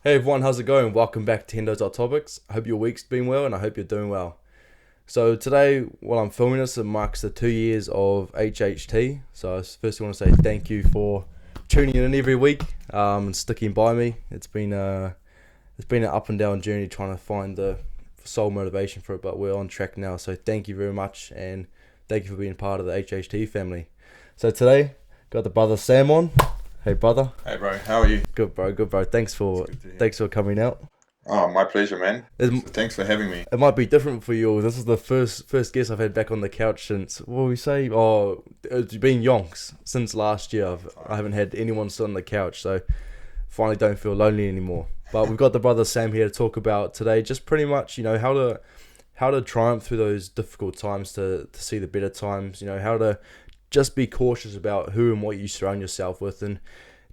Hey everyone, how's it going? Welcome back to Hendo's Hot Topics. I hope your week's been well and I hope you're doing well. So today, while I'm filming this, it marks the 2 years of HHT. So I first want to say thank you for tuning in every week and sticking by me. It's been an up and down journey trying to find the sole motivation for it, but we're on track now. So thank you very much and thank you for being part of the HHT family. So today, got the brother Sam on. Hey brother. Hey bro, how are you? Good bro, good bro. Thanks for Good to hear. thanks for coming out. Oh, my pleasure, man. It, Thanks for having me. it might be different for you. This is the first guest I've had back on the couch since what we say. Oh, it's been yonks since last year. I haven't had anyone sit on the couch, so finally don't feel lonely anymore. But we've got the brother Sam here to talk about today. Just pretty much, how to triumph through those difficult times to see the better times. How to just be cautious about who and what you surround yourself with, and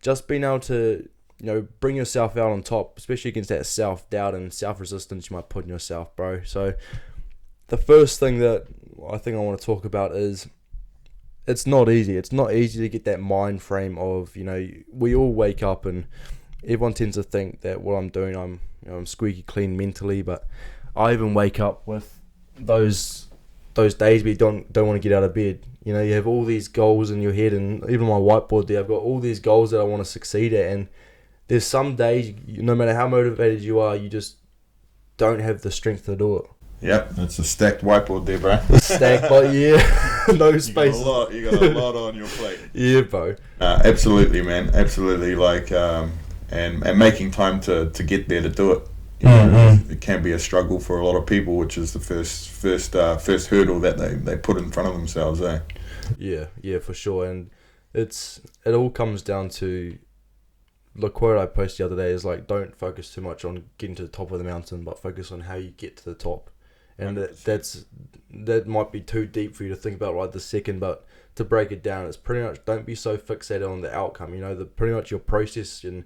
just being able to bring yourself out on top, especially against that self-doubt and self-resistance you might put in yourself, bro. So the first thing that I think I want to talk about is it's not easy. It's not easy to get that mind frame of, we all wake up and everyone tends to think that what I'm doing, I'm squeaky clean mentally, but I even wake up with those days where you don't want to get out of bed. You have all these goals in your head, and even my whiteboard there, I've got all these goals that I want to succeed at, and there's some days, no matter how motivated you are, you just don't have the strength to do it. Yep, it's a stacked whiteboard there, bro. Stack, but yeah, no space. You got a lot on your plate. Yeah, bro. Absolutely, man. Absolutely. And making time to get there to do it. It can be a struggle for a lot of people, which is the first hurdle that they put in front of themselves, eh? Yeah, for sure. And it all comes down to the quote I posted the other day is like, don't focus too much on getting to the top of the mountain, but focus on how you get to the top. And that might be too deep for you to think about right this second, but to break it down, it's pretty much don't be so fixated on the outcome. Pretty much your process and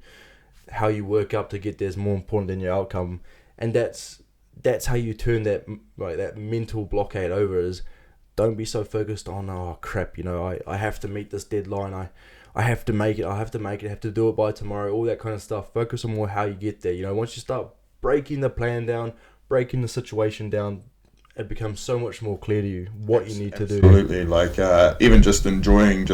how you work up to get there is more important than your outcome, and that's how you turn that mental blockade over. Is don't be so focused on, oh crap, I have to meet this deadline, I have to make it, I have to do it by tomorrow, all that kind of stuff. Focus on more how you get there. Once you start breaking the plan down, breaking the situation down, it becomes so much more clear to you what you need to do. Absolutely, even just enjoying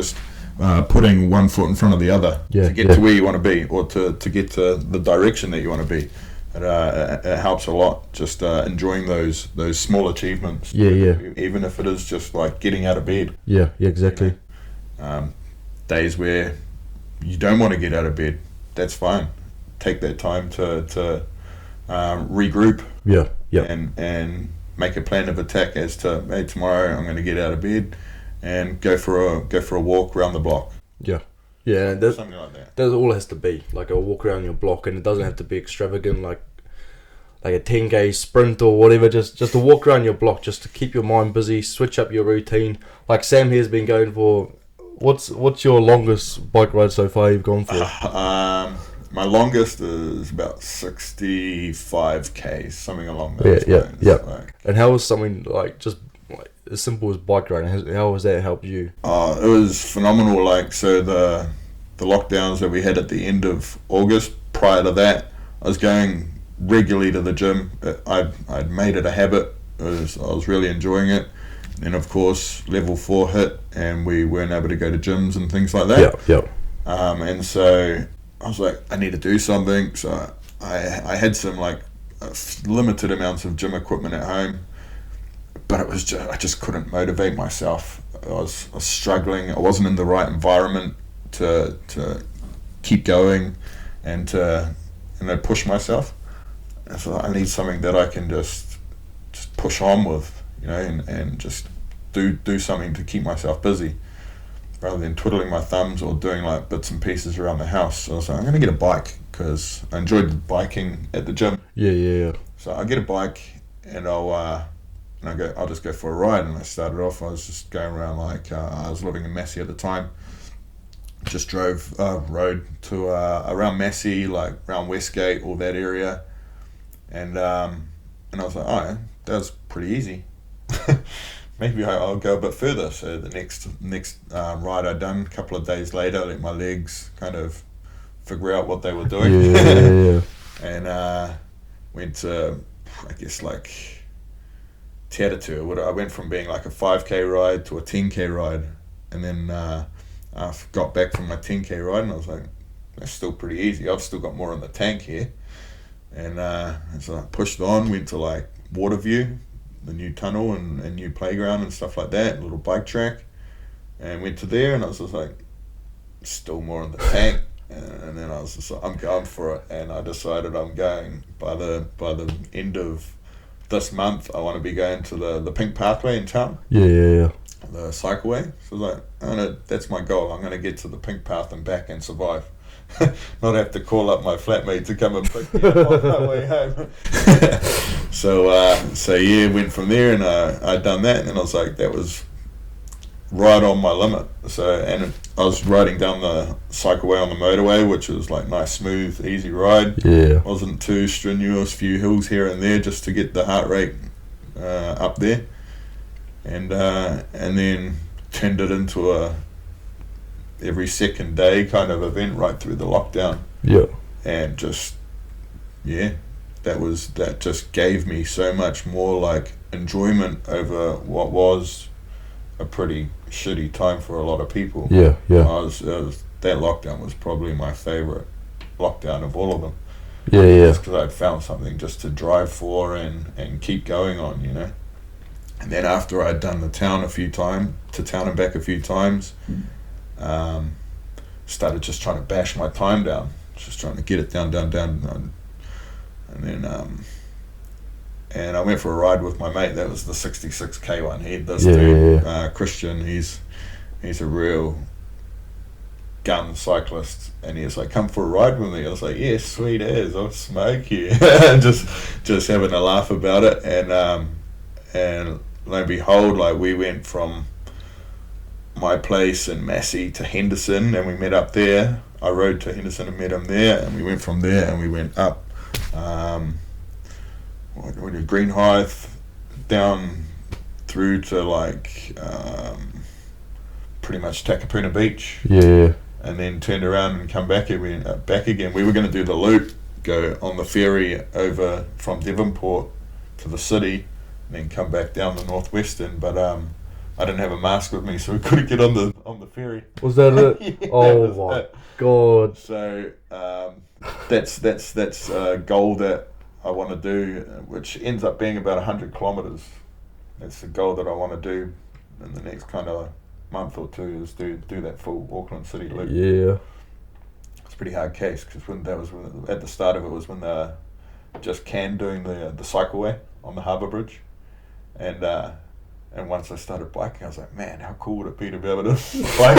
putting one foot in front of the other to get to where you want to be, or to get to the direction that you want to be. It helps a lot, just enjoying those small achievements. Even if it is just like getting out of bed. Yeah, exactly. Days where you don't want to get out of bed, that's fine. Take that time to regroup. Yeah. And make a plan of attack as to, hey, tomorrow I'm going to get out of bed and go for a walk around the block. Yeah, Something like that. That all has to be like a walk around your block, and it doesn't have to be extravagant, like a 10k sprint or whatever. Just to walk around your block, just to keep your mind busy, switch up your routine. Like Sam here's been going for. What's your longest bike ride so far you've gone for? My longest is about 65k, something along those lines. Yeah. And how was something just as simple as bike riding? How has that helped you? It was phenomenal. So the lockdowns that we had at the end of August, prior to that, I was going regularly to the gym. I'd made it a habit. I was really enjoying it. And of course, level 4 hit, and we weren't able to go to gyms and things like that. Yeah. And so I was like, I need to do something. So I had some limited amounts of gym equipment at home, but I just couldn't motivate myself. I was struggling. I wasn't in the right environment to keep going and to push myself. And so I need something that I can just push on with, and just do something to keep myself busy, rather than twiddling my thumbs or doing bits and pieces around the house. So I was like, I'm going to get a bike, because I enjoyed biking at the gym. Yeah. So I get a bike, and I'll just go for a ride. And I started off, I was just going around I was living in Massey at the time. Just rode to around Massey, around Westgate, all that area. And I was like, oh, that was pretty easy. Maybe I'll go a bit further. So the next ride I done, a couple of days later, I let my legs kind of figure out what they were doing. Yeah. and went to, I guess, like Te Atatu. I went from being like a 5k ride to a 10k ride, and then I got back from my 10k ride, and I was like, that's still pretty easy. I've still got more in the tank here. And so I pushed on, went to like Waterview, the new tunnel and new playground and stuff like that, little bike track, and went to there, and I was just like, still more in the tank. And then I was just like, I'm going for it, and I decided I'm going by the end of this month. I want to be going to the Pink Pathway in town. Yeah. The cycleway. So I was like, that's my goal. I'm going to get to the Pink Path and back and survive. Not have to call up my flatmate to come and pick me up on my way home. So yeah, went from there, and I'd done that, and then I was like, that was right on my limit. So, and I was riding down the cycleway on the motorway, which was like nice, smooth, easy ride. Yeah. Wasn't too strenuous, few hills here and there just to get the heart rate up there. And then turned it into a every second day kind of event right through the lockdown. Yeah. And just, yeah, that just gave me so much more like enjoyment over what was a pretty shitty time for a lot of people. Yeah. That lockdown was probably my favorite lockdown of all of them. Yeah. Just because I'd found something just to drive for and keep going on, you know. And then after I'd done the town and back a few times, started just trying to bash my time down, just trying to get it down, and then and I went for a ride with my mate. That was the 66k one. He had this dude, Christian. He's a real gun cyclist, and he was like, come for a ride with me. I was like, yeah, sweet as, I'll smoke here. just having a laugh about it, and lo and behold, like we went from my place in Massey to Henderson, and we met up there. I rode to Henderson and met him there, and we went from there and we went up Greenhithe down through to like pretty much Takapuna Beach. Yeah. And then turned around and come back again. We were going to do the loop, go on the ferry over from Devonport to the city, and then come back down the Northwestern. But I didn't have a mask with me, so we couldn't get on the ferry. Was that it? Yeah, oh my god! So that's a goal that I want to do, which ends up being about 100 kilometers. That's the goal that I want to do in the next kind of month or two, is do that full Auckland City loop. Yeah. It's a pretty hard case, because at the start of it was when they were just doing the cycleway on the Harbour Bridge, and once I started biking, I was like, man, how cool would it be to be able to bike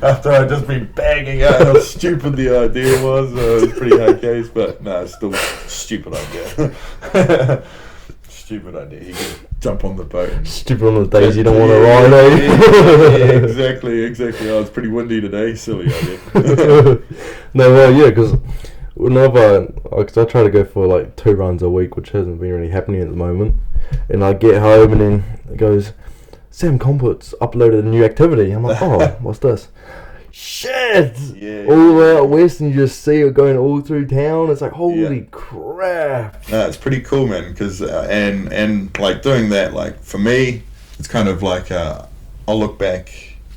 after I'd just been bagging out how stupid the idea was. It was pretty hard case, but no, it's still stupid idea. Stupid idea. You can jump on the boat. Stupid on the days you don't want to ride, eh? Yeah, exactly. Oh, it's pretty windy today. Silly idea. No, well, yeah, because I try to go for like 2 runs a week, which hasn't been really happening at the moment. And I get home and then it goes, Sam Compot's uploaded a new activity. I'm like, oh, what's this? Shit! Yeah. All the way out west, and you just see it going all through town. It's like, holy crap! No, it's pretty cool, man. Because and like doing that, like for me, it's kind of like I'll look back.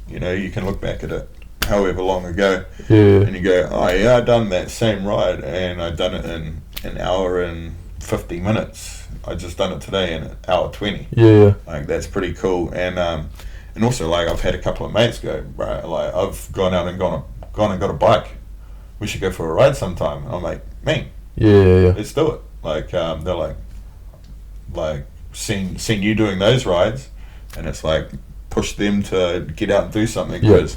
You know, you can look back at it however long ago, and you go, oh yeah, I done that same ride, and I done it in an hour and 50 minutes. I just done it today in an hour 20. Yeah. Like that's pretty cool, and also like I've had a couple of mates go, bro, like I've gone out and gone and got a bike. We should go for a ride sometime. And I'm like, man, yeah, let's do it. Like they're like seeing you doing those rides, and it's like push them to get out and do something, because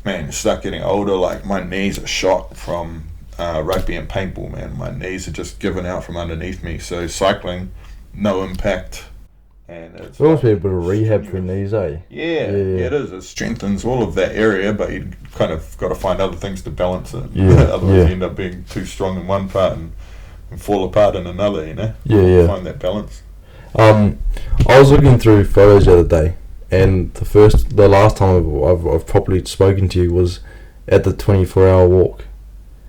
man, start getting older. Like my knees are shot from rugby and paintball, man. My knees are just given out from underneath me. So cycling, no impact, and it's must be a bit of rehab for your knees, eh? Yeah, it is. It strengthens all of that area, but you kind of got to find other things to balance it. Otherwise you end up being too strong in one part and fall apart in another, you know? Find that balance. I was looking through photos the other day, and the last time I've properly spoken to you was at the 24-hour walk.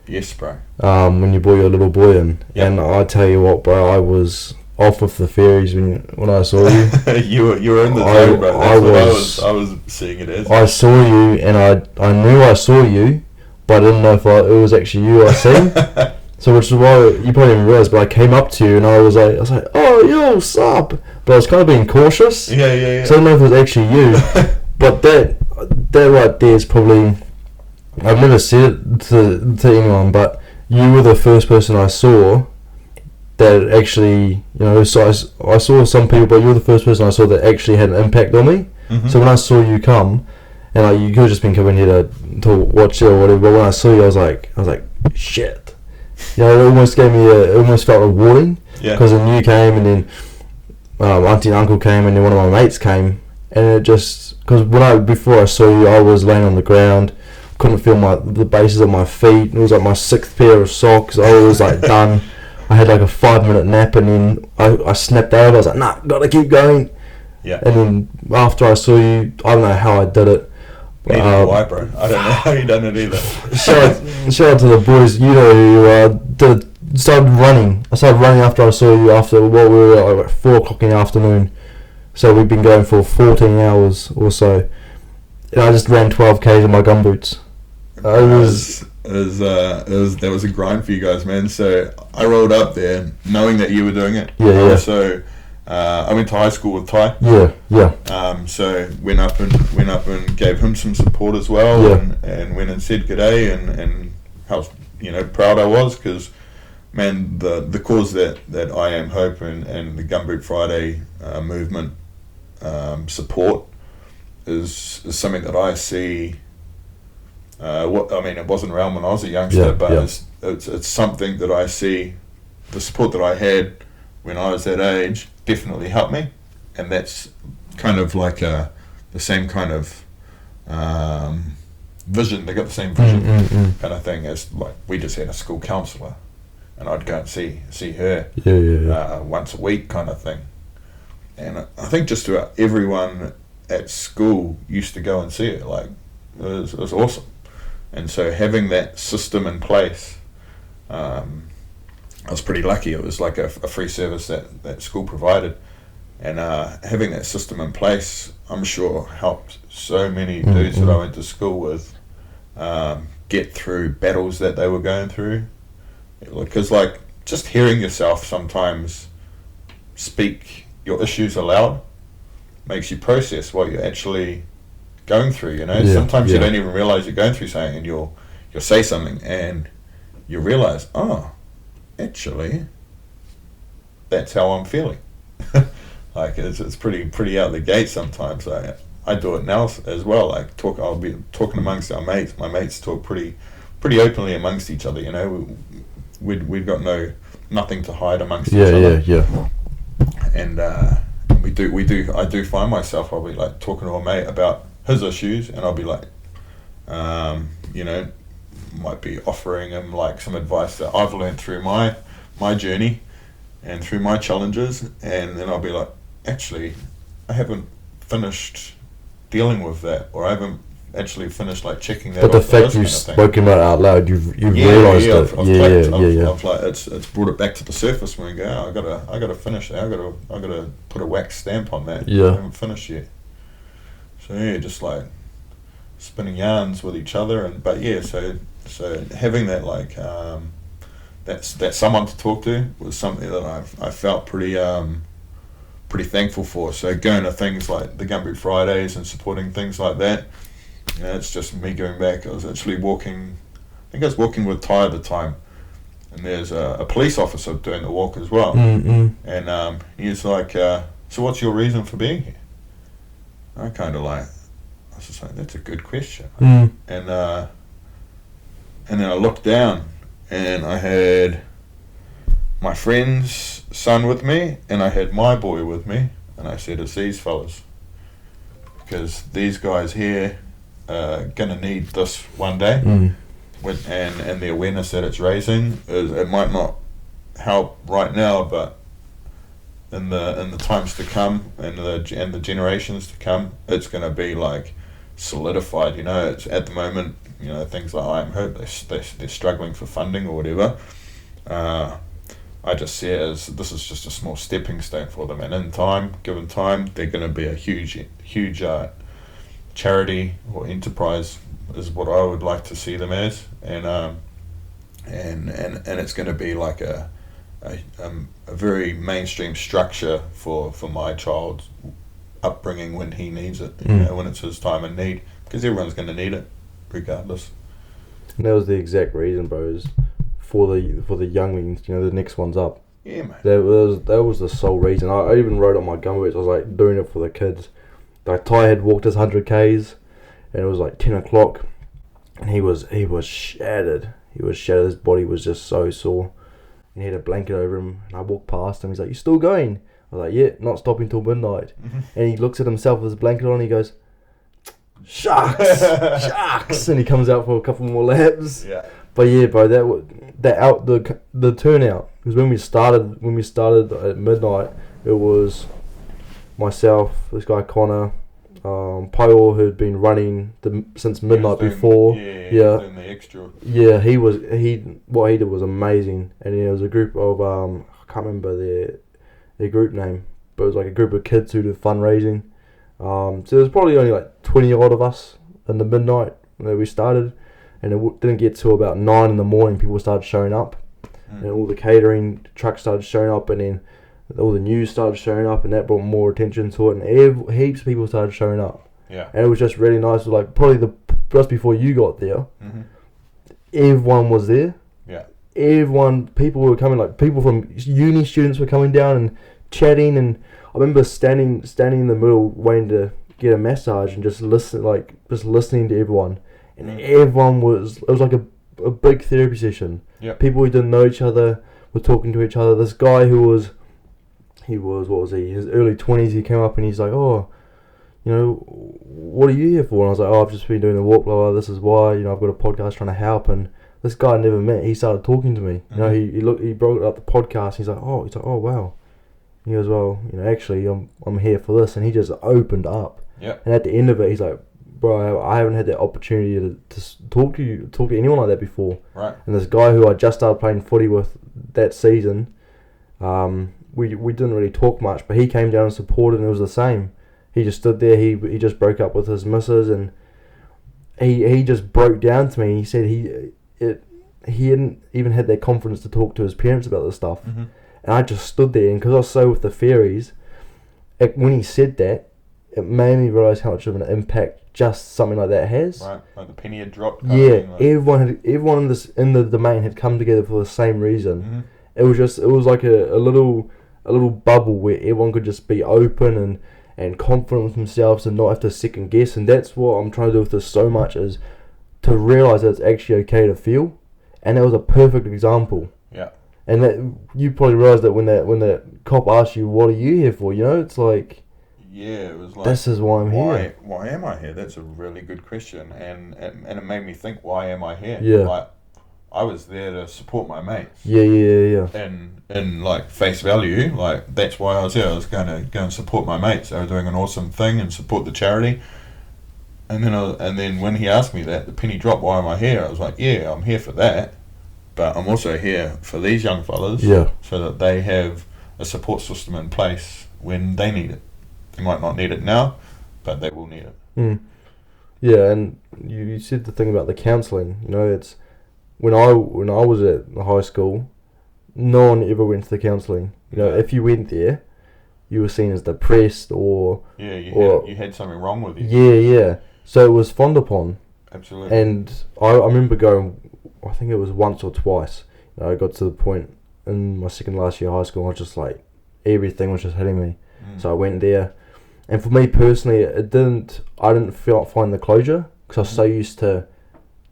Yes, bro. When you brought your little boy in, Yep. and I tell you what, bro, I was off with the fairies when I saw you. you were in the I- zone, bro. That's I what was- I was seeing it as. I saw you, and I knew I saw you, but I didn't know if it was actually you I seen. So which is why you probably didn't realize, but I came up to you and I was like, oh yo, what's up? But I was kind of being cautious. Yeah. So I don't know if it was actually you. But that right there is probably, I've never said it to anyone, but you were the first person I saw that actually, so I saw some people, but you were the first person I saw that actually had an impact on me. Mhm. So when I saw you come, and you could have just been coming here to watch it or whatever, but when I saw you, I was like, shit. It almost gave me it almost felt rewarding. Yeah. Because then you came, and then auntie and uncle came, and then one of my mates came, and it just, because before I saw you, I was laying on the ground, couldn't feel the bases of my feet. It was like my 6th pair of socks. I was like done. I had like a 5-minute nap, and then I snapped out. I was like, nah, gotta keep going. Yeah. And then after I saw you, I don't know how I did it. Neither do I, bro. I don't know how you done it either. Shout out to the boys. You know who started running. I started running after I saw you. After we were like 4 o'clock in the afternoon. So we've been going for 14 hours or so. And I just ran 12 k's in my gumboots. That was a grind for you guys, man. So I rolled up there knowing that you were doing it. Yeah. So I went to high school with Ty. Yeah. So went up and gave him some support as well, Yeah. and went and said g'day and how proud I was, because man, the cause that I Am Hope and the Gumboot Friday movement support is something that I see. It wasn't around when I was a youngster, but it's something that I see. The support that I had when I was that age definitely helped me, and that's kind of like the same kind of vision. They got the same vision kind of thing as, like, we just had a school counsellor, and I'd go and see her once a week kind of thing. And I think just about everyone at school used to go and see it. Like, it was awesome. And so having that system in place, I was pretty lucky. It was like a free service that school provided. And having that system in place, I'm sure, helped so many dudes that I went to school with get through battles that they were going through. Because, like, just hearing yourself sometimes speak your issues aloud makes you process what you're actually going through. Sometimes you don't even realize you're going through something, and you'll say something and you realize, oh, actually that's how I'm feeling. Like, it's pretty out the gate sometimes. I do it now as well. Like, I'll be talking amongst our mates. My mates talk pretty openly amongst each other. We've got nothing to hide amongst each other. And I do find myself, I'll be like talking to a mate about his issues, and I'll be like, might be offering him like some advice that I've learned through my journey and through my challenges, and then I'll be like, actually, I haven't finished dealing with that, or I haven't actually finished like checking that. But the fact you've spoken about it out loud, you've realised it. I've like it's brought it back to the surface when we go, I gotta finish that. I gotta put a wax stamp on that. Yeah. I haven't finished yet. So just like spinning yarns with each other, so having that like that someone to talk to was something that I felt pretty thankful for. So going to things like the Gumboot Fridays and supporting things like that, it's just me going back. I was actually walking with Ty at the time, and there's a police officer doing the walk as well. And he's like, so what's your reason for being here? I was just like, that's a good question. And then I looked down, and I had my friend's son with me, and I had my boy with me, and I said, it's these fellas, because these guys here are gonna need this one day. And the awareness that it's raising it might not help right now, but in the times to come and the generations to come, it's gonna be like solidified. You know, it's at the moment, you know, things like I Am Hope, they're struggling for funding or whatever. I just see it as this is just a small stepping stone for them, and in time, given time, they're going to be a huge charity or enterprise is what I would like to see them as, and it's going to be like a very mainstream structure for my child's upbringing when he needs it, you know, when it's his time of need, because everyone's going to need it regardless. And that was the exact reason, bro, is for the younglings, you know, the next one's up. Yeah, mate. That was the sole reason. I even wrote on my gumboots, I was like doing it for the kids. Like Ty had walked his 100Ks, and it was like 10 o'clock, and he was shattered. He was shattered. His body was just so sore. And he had a blanket over him, and I walked past him. He's like, "You still going?" I was like, "Yeah, not stopping till midnight." And he looks at himself with his blanket on, and he goes, "Sharks, sharks!" And he comes out for a couple more laps. Yeah. But yeah, bro, the turnout, because when we started at midnight, it was myself, this guy Connor, Paul, who'd been running since midnight before. Yeah. Doing the extra. Yeah, what he did was amazing, and it was a group of I can't remember their group name, but it was like a group of kids who did fundraising. So there was probably only like 20 odd of us in the midnight that we started, and it didn't get to about 9 in the morning. People started showing up, and all the catering trucks started showing up, and then all the news started showing up, and that brought more attention to it, and heaps of people started showing up. Yeah. And it was just really nice. Like probably just before you got there, everyone was there. Yeah. People were coming, like people from uni students were coming down and chatting, and I remember standing in the middle waiting to get a massage and just listening to everyone, and everyone it was like a big therapy session. Yeah. People who didn't know each other were talking to each other. This guy who was what was he? His early 20s. He came up and he's like, "Oh, you know, what are you here for?" And I was like, "Oh, I've just been doing the walk, blah, blah, this is why, you know, I've got a podcast trying to help." And this guy I never met, he started talking to me. You know, he brought up the podcast. He's like, "Oh, wow." He goes, "Well, you know, actually, I'm here for this," and he just opened up. Yeah. And at the end of it, he's like, "Bro, I haven't had that opportunity to talk to anyone like that before." Right. And this guy who I just started playing footy with that season, we didn't really talk much, but he came down and supported, and it was the same. He just stood there. He just broke up with his missus, and he just broke down to me. He said he hadn't even had that confidence to talk to his parents about this stuff. And I just stood there, and because I was so with the fairies, when he said that, it made me realise how much of an impact just something like that has. Right, like the penny had dropped. Yeah, everyone in the domain had come together for the same reason. It was like a little bubble where everyone could just be open and confident with themselves and not have to second guess. And that's what I'm trying to do with this so much, is to realise that it's actually okay to feel. And that was a perfect example. Yeah. And that you probably realise that when that cop asked you, "What are you here for?" You know, it's like, yeah, it was like, this is why I'm here. Why am I here? That's a really good question, and it made me think, why am I here? Yeah. Like, I was there to support my mates. Yeah. And in like face value, like that's why I was here. I was going to go and support my mates. They were doing an awesome thing and support the charity. And then when he asked me that, the penny dropped. Why am I here? I was like, yeah, I'm here for that, but I'm also here for these young fellas. Yeah. So that they have a support system in place when they need it. They might not need it now, but they will need it. Yeah, and you said the thing about the counselling. You know, it's when I was at the high school, no one ever went to the counselling. You know, if you went there, you were seen as depressed or you had something wrong with you. Yeah. So it was frowned upon. Absolutely. And I remember going, I think it was once or twice. You know, I got to the point in my second last year of high school, I was just like, everything was just hitting me. So I went there, and for me personally, I didn't find the closure, because I was so used to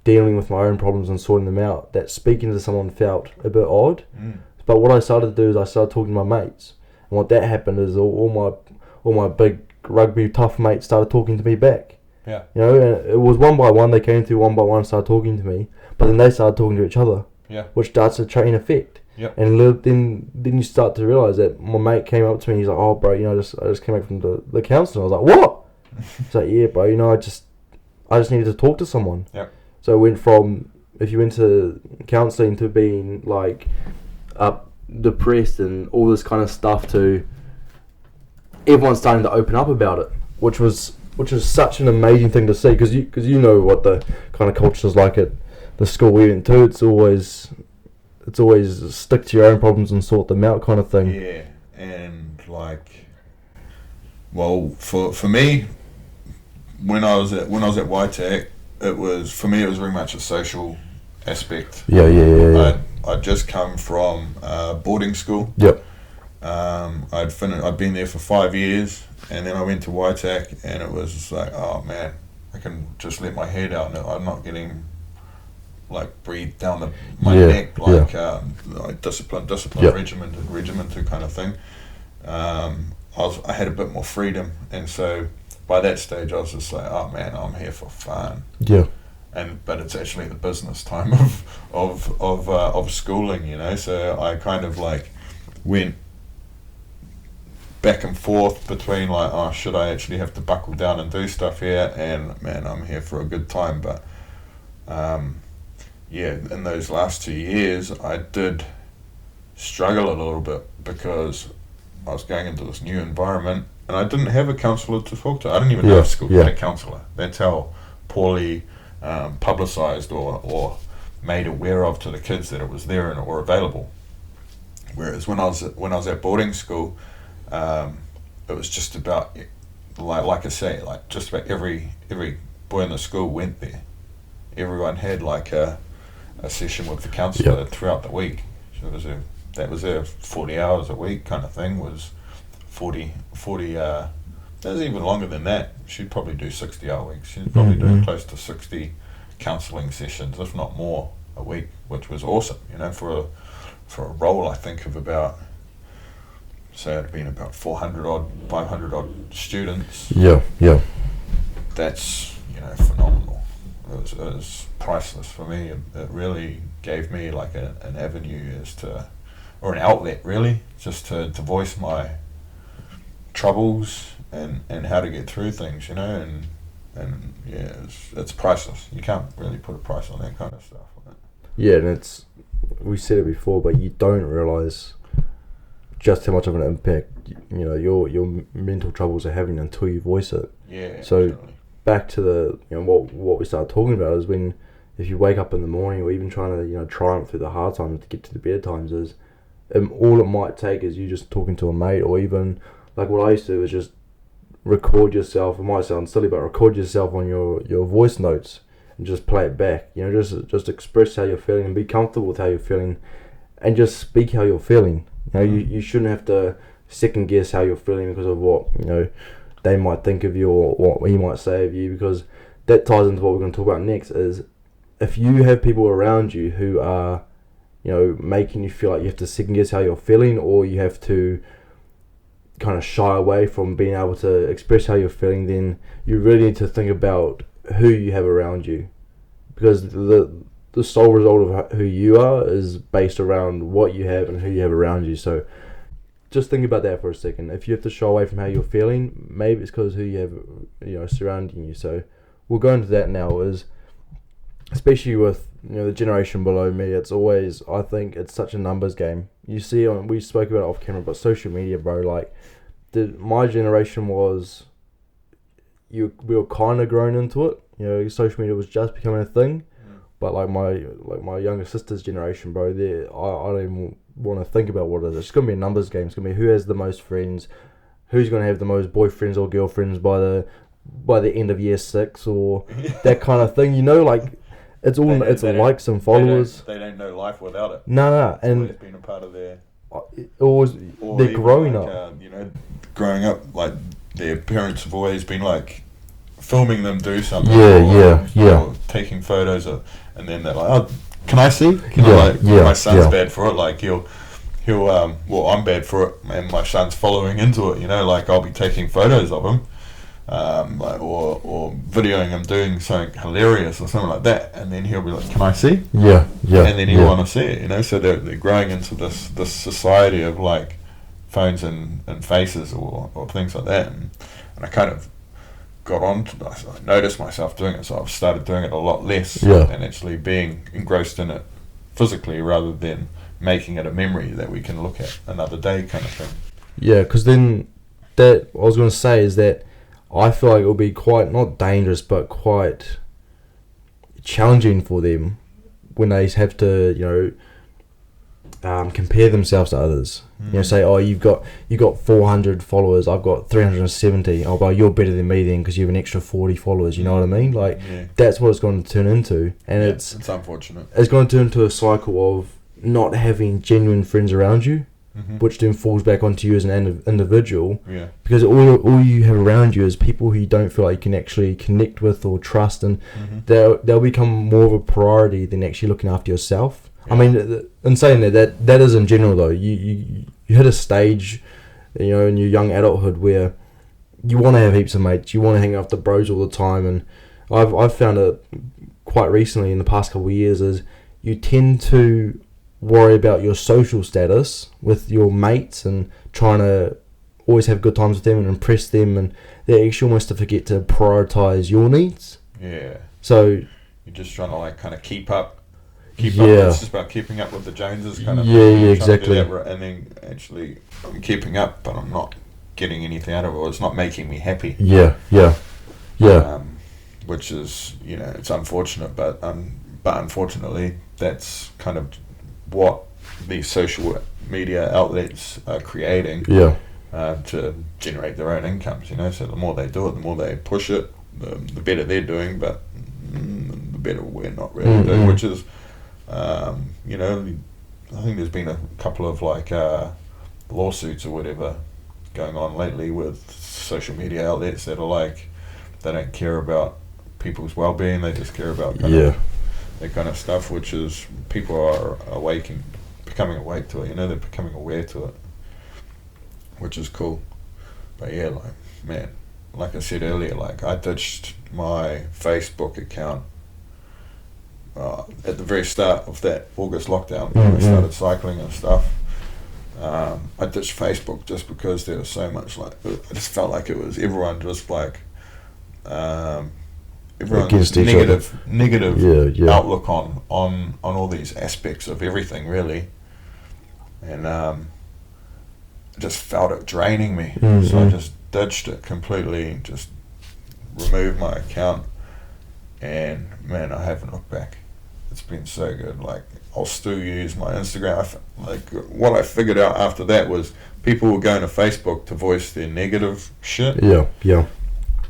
dealing with my own problems and sorting them out that speaking to someone felt a bit odd. But what I started to do is I started talking to my mates, and what that happened is all my big rugby tough mates started talking to me back. Yeah. You know, and it was one by one. They came through one by one, started talking to me, but then they started talking to each other. Yeah. Which starts a chain effect. Yep. And then you start to realise that my mate came up to me. He's like, "Oh, bro, you know, I just came back from the counselling." I was like, "What?" He's like, "Yeah, bro, you know, I just needed to talk to someone. Yep. So it went from, if you went to counselling, to being like depressed and all this kind of stuff, to everyone's starting to open up about it, which was such an amazing thing to see, because you know what the kind of culture is like at the school we went to. It's always stick to your own problems and sort them out kind of thing. Yeah, and like, well, for me, when I was at YTech, it was very much a social aspect. Yeah. I'd just come from boarding school. Yep. I'd been there for 5 years, and then I went to YTech, and it was just like, oh man, I can just let my head out, and I'm not getting like breathed down my neck, like discipline, regimented kind of thing. I had a bit more freedom, and so by that stage I was just like, oh man, I'm here for fun. Yeah. But it's actually the business time of schooling, you know. So I kind of like went back and forth between like, oh, should I actually have to buckle down and do stuff here? And man, I'm here for a good time. But in those last 2 years, I did struggle a little bit, because I was going into this new environment, and I didn't have a counsellor to talk to. I didn't even know if school had a counsellor. That's how poorly publicised or made aware of to the kids that it was there and or available. Whereas when I was at boarding school, it was just about, like I say, like just about every boy in the school went there. Everyone had like a session with the counsellor throughout the week. So that was a 40 hours a week kind of thing. Was 40 that was even longer than that. She'd probably do 60-hour weeks. She'd probably do close to 60 counselling sessions, if not more, a week, which was awesome, you know, for a role, I think, of about, say it had been about 500 odd students. Yeah. That's, you know, phenomenal. It was priceless for me. It really gave me like an avenue or an outlet, really, just to voice my troubles and how to get through things, you know, and yeah, it's priceless. You can't really put a price on that kind of stuff. Yeah, and we said it before, but you don't realise just how much of an impact, you know, your mental troubles are having until you voice it. Yeah. So definitely. Back to the, you know, what we started talking about is when, if you wake up in the morning, or even trying to, you know, triumph through the hard times to get to the bed times, is all it might take is you just talking to a mate, or even like what I used to do is just record yourself. It might sound silly, but record yourself on your voice notes and just play it back. You know, just express how you're feeling and be comfortable with how you're feeling, and just speak how you're feeling. You know, you shouldn't have to second guess how you're feeling because of what, you know, they might think of you or what he might say of you, because that ties into what we're going to talk about next. Is if you have people around you who are, you know, making you feel like you have to second guess how you're feeling, or you have to kind of shy away from being able to express how you're feeling, then you really need to think about who you have around you, because the sole result of who you are is based around what you have and who you have around you. So just think about that for a second. If you have to shy away from how you're feeling, maybe it's because who you have, you know, surrounding you. So we'll go into that now. Is especially with, you know, the generation below me, it's always, I think it's such a numbers game. You see, we spoke about it off camera, but social media, bro, like my generation was, we were kind of grown into it. You know, social media was just becoming a thing. But like my younger sister's generation, bro, I don't even want to think about what it is. It's gonna be a numbers game. It's gonna be who has the most friends, who's gonna have the most boyfriends or girlfriends by the end of year 6, or that kind of thing. You know, like it's all likes and followers. They don't know life without it. Nah, and it's been a part of their. They're growing up. You know, growing up, like their parents have always been like filming them do something. Or taking photos of. And then they're like, oh, can I see? My son's bad for it. Like he'll well, I'm bad for it, and my son's following into it. You know, like I'll be taking photos of him, or videoing him doing something hilarious or something like that, and then he'll be like, can I see? Yeah. And then he'll want to see it. You know, so they're growing into this society of like phones and faces or things like that, and I kind of got on to I noticed myself doing it, so I've started doing it a lot less Yeah. and actually being engrossed in it physically rather than making it a memory that we can look at another day kind of thing. Yeah, because then that I was going to say is that I feel like it will be quite not dangerous but quite challenging for them when they have to, compare themselves to others. Say, oh, you got 400 followers, I've got 370. Oh, well, you're better than me then because you have an extra 40 followers. You know what I mean? Like, that's what it's going to turn into, and it's unfortunate. It's going to turn into a cycle of not having genuine friends around you, which then falls back onto you as an individual. Yeah. Because all you have around you is people who you don't feel like you can actually connect with or trust, and they'll become more of a priority than actually looking after yourself. I mean, in saying that is in general though. You hit a stage, in your young adulthood where you want to have heaps of mates. You want to hang out with the bros all the time, and I've found it quite recently in the past couple of years is you tend to worry about your social status with your mates and trying to always have good times with them and impress them, and they actually almost forget to prioritize your needs. Yeah. So you're just trying to like kind of keep up. Up. Yeah. It's just about keeping up with the Joneses kind of Yeah, thing. yeah, exactly. And then actually I'm keeping up, but I'm not getting anything out of it. Or it's not making me happy. Yeah. Which is, it's unfortunate, but unfortunately that's kind of what these social media outlets are creating. Yeah. To generate their own incomes, So the more they do it, the more they push it, the better they're doing, but the better we're not really doing, which is, I think there's been a couple of lawsuits or whatever going on lately with social media outlets that are like, they don't care about people's well-being, they just care about that kind of stuff, which is people are becoming awake to it, they're becoming aware to it, which is cool. But yeah, like I said earlier, I ditched my Facebook account at the very start of that August lockdown when I started cycling and stuff. I ditched Facebook just because there was so much I just felt like it was everyone just everyone's negative outlook on all these aspects of everything really, and I just felt it draining me. So I just ditched it completely, just removed my account, and man, I haven't looked back. It's been so good. I'll still use my Instagram. What I figured out after that was people were going to Facebook to voice their negative shit. Yeah.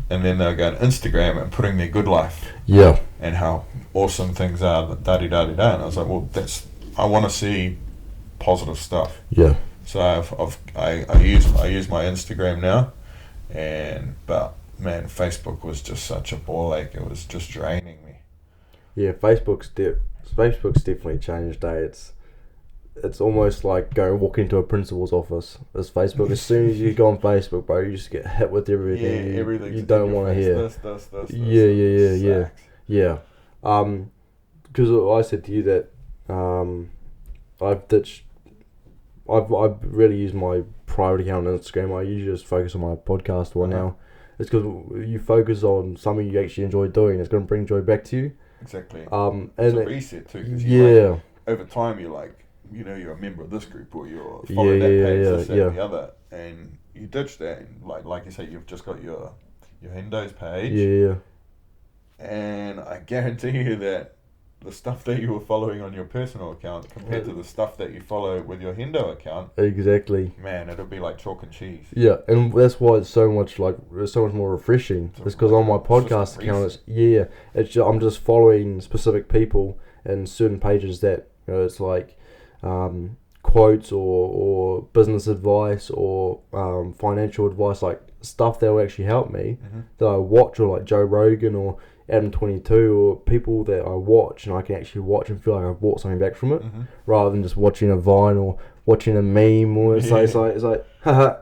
And then they're going to Instagram and putting their good life. Yeah. And how awesome things are, da-di-da-di-da. And I was like, well, I want to see positive stuff. Yeah. So I use my Instagram now, but man, Facebook was just such a ball ache. It was just draining me. Yeah, Facebook's definitely changed. It's almost like walk into a principal's office. It's Facebook. As soon as you go on Facebook, bro, you just get hit with everything. Yeah, everything you don't want to hear. This. Yeah. Because I said to you that I've really used my private account on Instagram. I usually just focus on my podcast one now. It's because you focus on something you actually enjoy doing. It's going to bring joy back to you. Exactly. And it's a reset too. Cause over time, you're a member of this group, or you're following that page, this, that, and the other, and you ditch that. And like you say, you've just got your Hindo's page. Yeah. And I guarantee you that the stuff that you were following on your personal account compared to the stuff that you follow with your Hindo account, exactly. Man, it'll be like chalk and cheese. Yeah, and that's why it's so much more refreshing. It's because on my podcast account, I'm just following specific people and certain pages that it's like quotes or business advice or financial advice, like stuff that will actually help me that I watch, or like Joe Rogan or Adam 22, or people that I watch and I can actually watch and feel like I've bought something back from it, rather than just watching a Vine or watching a meme, or it's like haha,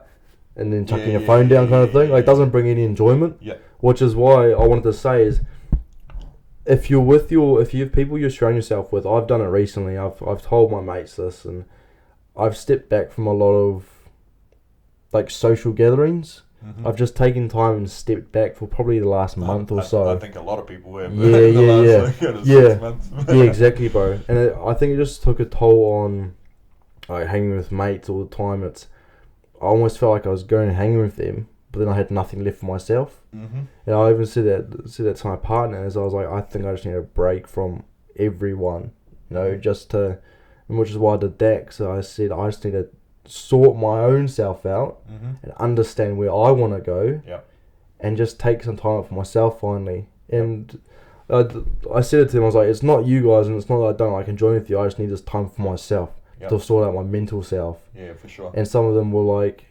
and then chucking your phone down kind of thing. Like, doesn't bring any enjoyment. Yeah. Which is why I wanted to say is, if you have people you're surrounding yourself with, I've done it recently. I've told my mates this, and I've stepped back from a lot of like social gatherings Mm-hmm. I've just taken time and stepped back for probably the last month or so. I think a lot of people have. Yeah, in the yeah, last, yeah. like, 6 months. Yeah, exactly, bro. And I think it just took a toll on like hanging with mates all the time. I almost felt like I was going and hanging with them, but then I had nothing left for myself. Mm-hmm. And I even said that to my partner, as I was like, I think I just need a break from everyone, which is why I did that. So I said I just need to sort my own self out and understand where I want to go, and just take some time out for myself finally. And I said it to them, I was like, it's not you guys, and it's not that I don't like enjoying with you. I just need this time for myself to sort out my mental self. Yeah, for sure. And some of them were like,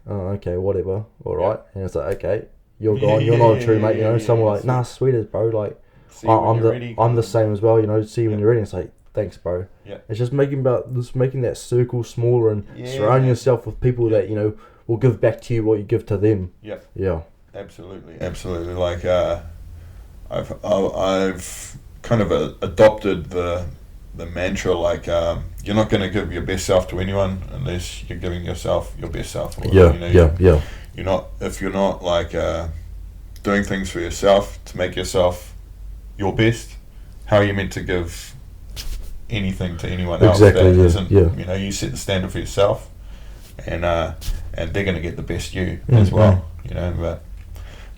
oh, okay, whatever, all right. And it's like, okay, you're gone, you're not a true mate, Some were like, nah, sweet as bro, like I'm the same as well, see when you're ready. It's like, thanks, bro. Yeah. It's just making that circle smaller and surrounding yourself with people that will give back to you what you give to them. Yeah. Yeah. Absolutely. Like I've kind of adopted the mantra, like you're not going to give your best self to anyone unless you're giving yourself your best self. Yeah. You're not, if you're not like doing things for yourself to make yourself your best, how are you meant to give anything to anyone else? Exactly. You set the standard for yourself, and they're going to get the best you as well. But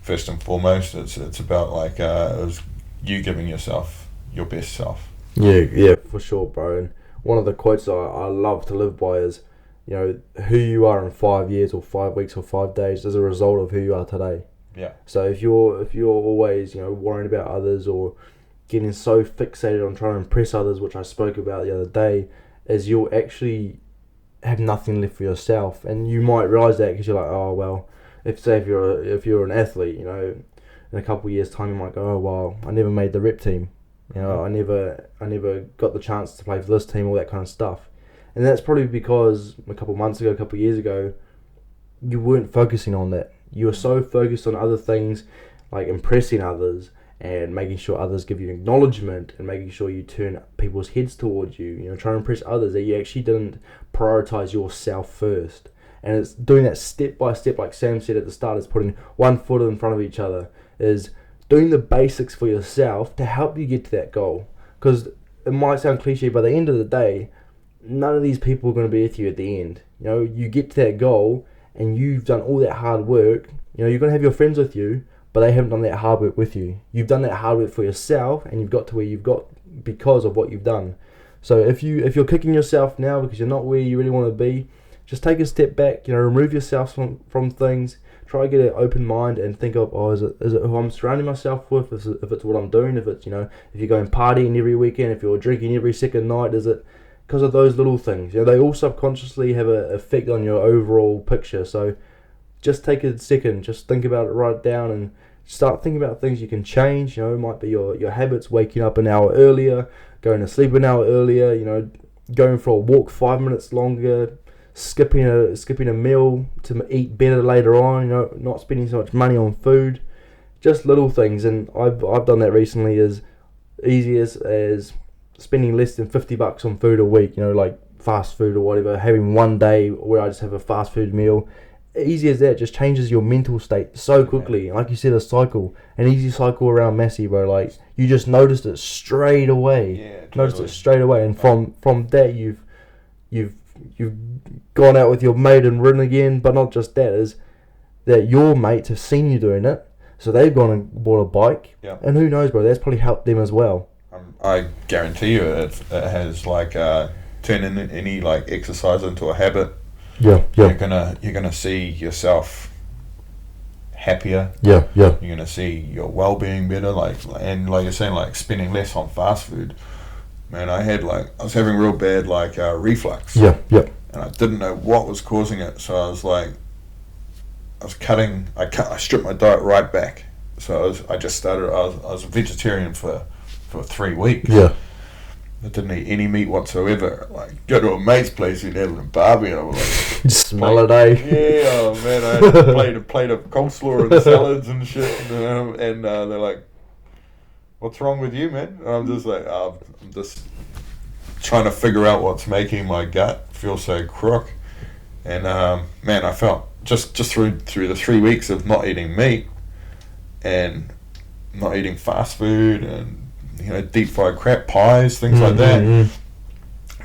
first and foremost, it's about like it was you giving yourself your best self. Yeah, for sure, bro. And one of the quotes I love to live by is, who you are in 5 years or 5 weeks or 5 days is a result of who you are today. Yeah. So if you're always worrying about others or getting so fixated on trying to impress others, which I spoke about the other day, is you'll actually have nothing left for yourself, and you might realize that because you're like, oh well, if you're an athlete, in a couple of years' time, you might go, oh well, I never made the rep team, I never got the chance to play for this team, all that kind of stuff, and that's probably because a couple of months ago, a couple of years ago, you weren't focusing on that. You were so focused on other things, like impressing others and making sure others give you acknowledgement and making sure you turn people's heads towards you, trying to impress others, that you actually didn't prioritize yourself first. And it's doing that step by step, like Sam said at the start, is putting one foot in front of each other, is doing the basics for yourself to help you get to that goal. Because it might sound cliche, but at the end of the day, none of these people are going to be with you at the end. You get to that goal and you've done all that hard work. You're going to have your friends with you, but they haven't done that hard work with you. You've done that hard work for yourself, and you've got to where you've got because of what you've done. So if you're kicking yourself now because you're not where you really want to be, just take a step back. Remove yourself from things. Try to get an open mind and think of, is it who I'm surrounding myself with? If it's what I'm doing, if it's if you're going partying every weekend, if you're drinking every second night, is it because of those little things? They all subconsciously have an effect on your overall picture. So just take a second, just think about it, write it down, and start thinking about things you can change. It might be your habits, waking up an hour earlier, going to sleep an hour earlier, going for a walk 5 minutes longer, skipping a meal to eat better later on, not spending so much money on food. Just little things, and I've done that recently, as easy as spending less than $50 on food a week, like fast food or whatever, having one day where I just have a fast food meal. Easy as that, just changes your mental state so quickly. Like you said, an easy cycle around Massey, bro. Like you just noticed it straight away. Yeah, totally. Noticed it straight away, and from that you've gone out with your mate and ridden again. But not just that, is that your mates have seen you doing it, so they've gone and bought a bike. Yeah. And who knows, bro? That's probably helped them as well. I guarantee you, it has turned any exercise into a habit. Yeah. You're gonna see yourself happier. Yeah. You're gonna see your well-being better. And like you're saying, spending less on fast food. Man, I was having real bad reflux. Yeah. And I didn't know what was causing it, so I was I stripped my diet right back. So I was a vegetarian for 3 weeks. Yeah. I didn't eat any meat whatsoever. Go to a mate's place, we'd have a barbie, and I was smell it, eh? Yeah, oh man, I had a plate of coleslaw and salads and shit, and they're like, "What's wrong with you, man?" And I'm just like, I'm just trying to figure out what's making my gut feel so crook. And man, I felt just through the 3 weeks of not eating meat and not eating fast food and deep fried crap, pies, things like that.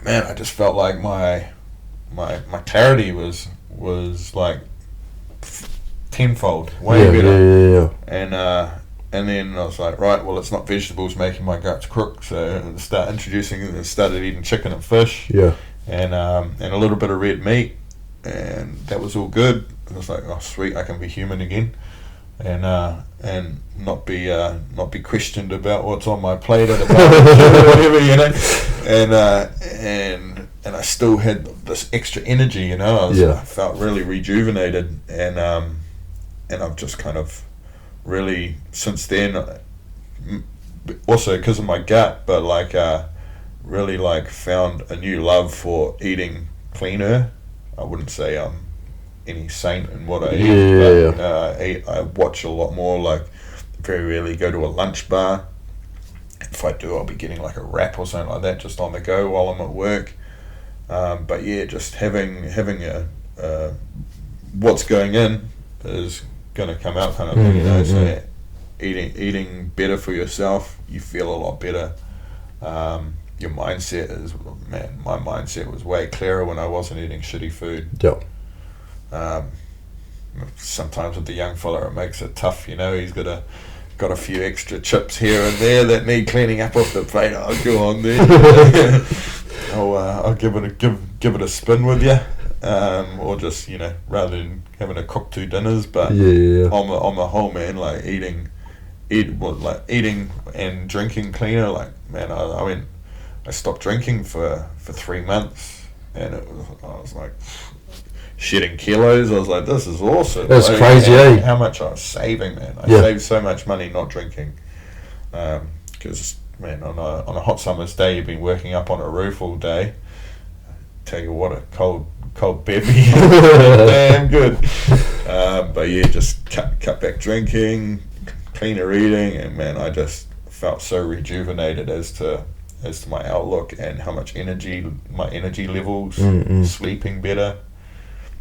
Man, I just felt like my clarity was like tenfold, way better. And then I was like, right, well, it's not vegetables making my guts crook, so I started eating chicken and fish, and a little bit of red meat, and that was all good. I was like, oh sweet, I can be human again, and not be questioned about what's on my plate at a barbecue or whatever, and I still had this extra energy, I felt really rejuvenated, and I've just kind of really since then, also because of my gut, but really found a new love for eating cleaner. I wouldn't say I'm any saint in what I eat, but I watch a lot more. Very rarely go to a lunch bar. If I do, I'll be getting a wrap or something like that just on the go while I'm at work. But yeah, just having a what's going in is going to come out kind of thing, so eating better for yourself, you feel a lot better. Your mindset my mindset was way clearer when I wasn't eating shitty food. Sometimes with the young fella it makes it tough, he's got a few extra chips here and there that need cleaning up off the plate. I'll go on there. I'll give it a spin with you. Or just rather than having to cook 2 dinners, but on the whole, man, eating and drinking cleaner. I stopped drinking for 3 months, and I was shedding kilos. I was like, this is awesome. That's crazy, eh? How much I was saving, man. I saved so much money not drinking, because man, on a hot summer's day, you've been working up on a roof all day. Tell you what, a cold bevy, damn good. But yeah, just cut back drinking, cleaner eating, and man, I just felt so rejuvenated as to my outlook and how much my energy levels, sleeping better.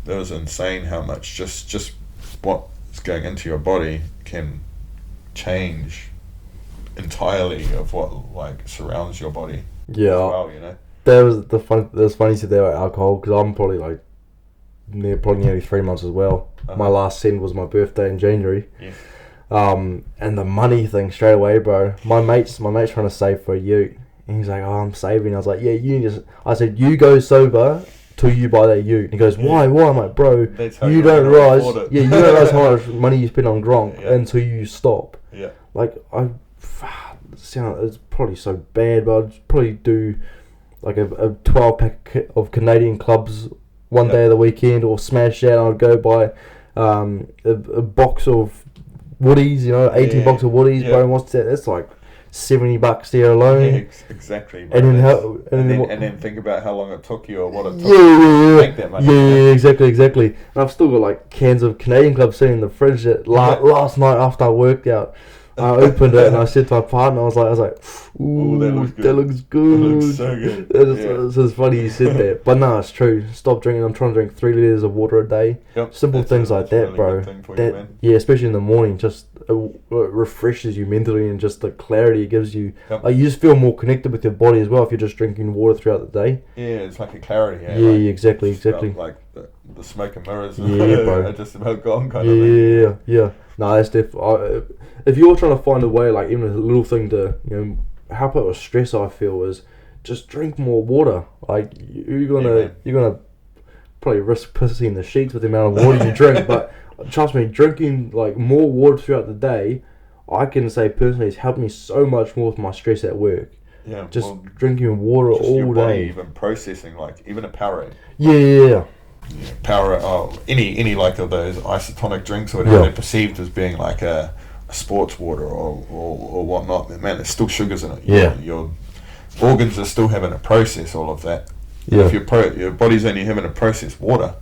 It was insane how much just what is going into your body can change entirely of what surrounds your body. Yeah. As well, That's funny you said that about alcohol, because I'm probably nearly 3 months as well. My last send was my birthday in January. And the money thing straight away, bro. My mate's trying to save for a ute, and he's like, "Oh, I'm saving." I was like, "Yeah, I said, you go sober till you buy that ute." And he goes, "Why?" I'm like, "Bro, you don't realize, you don't realize how much money you spend on Gronk until you stop." Yeah. It's probably so bad, but I'd probably do a 12-pack of Canadian clubs one day of the weekend, or smash that. I'd go buy a box of Woodies, 18 box of Woodies, bro. What's that? That's $70 there alone. Yeah, exactly. Bro. And then think about how long it took you, or what it took to make that money. Yeah, exactly. And I've still got cans of Canadian Club sitting in the fridge that last night after I worked out. I opened it and I said to my partner, I was like, "Ooh, that looks good. That looks so good." It's funny you said that, but no, it's true. Stop drinking. I'm trying to drink 3 liters of water a day. Simple things like that, bro. Especially in the morning, just it refreshes you mentally, and just the clarity it gives you. You just feel more connected with your body as well if you're just drinking water throughout the day. Yeah, it's like a clarity. Exactly. Like the smoke and mirrors. Bro. Are just about gone kind of thing. Yeah. No, that's definitely. If you're trying to find a way, even a little thing to help out with stress, I feel is just drink more water. You're gonna probably risk pissing in the sheets with the amount of water you drink, but trust me, drinking more water throughout the day, I can say personally, it's helped me so much more with my stress at work. Yeah, drinking water all your body day, even processing even a Powerade. Yeah. Powerade, any of those isotonic drinks, or whatever they're perceived as being a sports water or whatnot, man, there's still sugars in it. Your organs are still having to process all of that. If your body's only having to process water,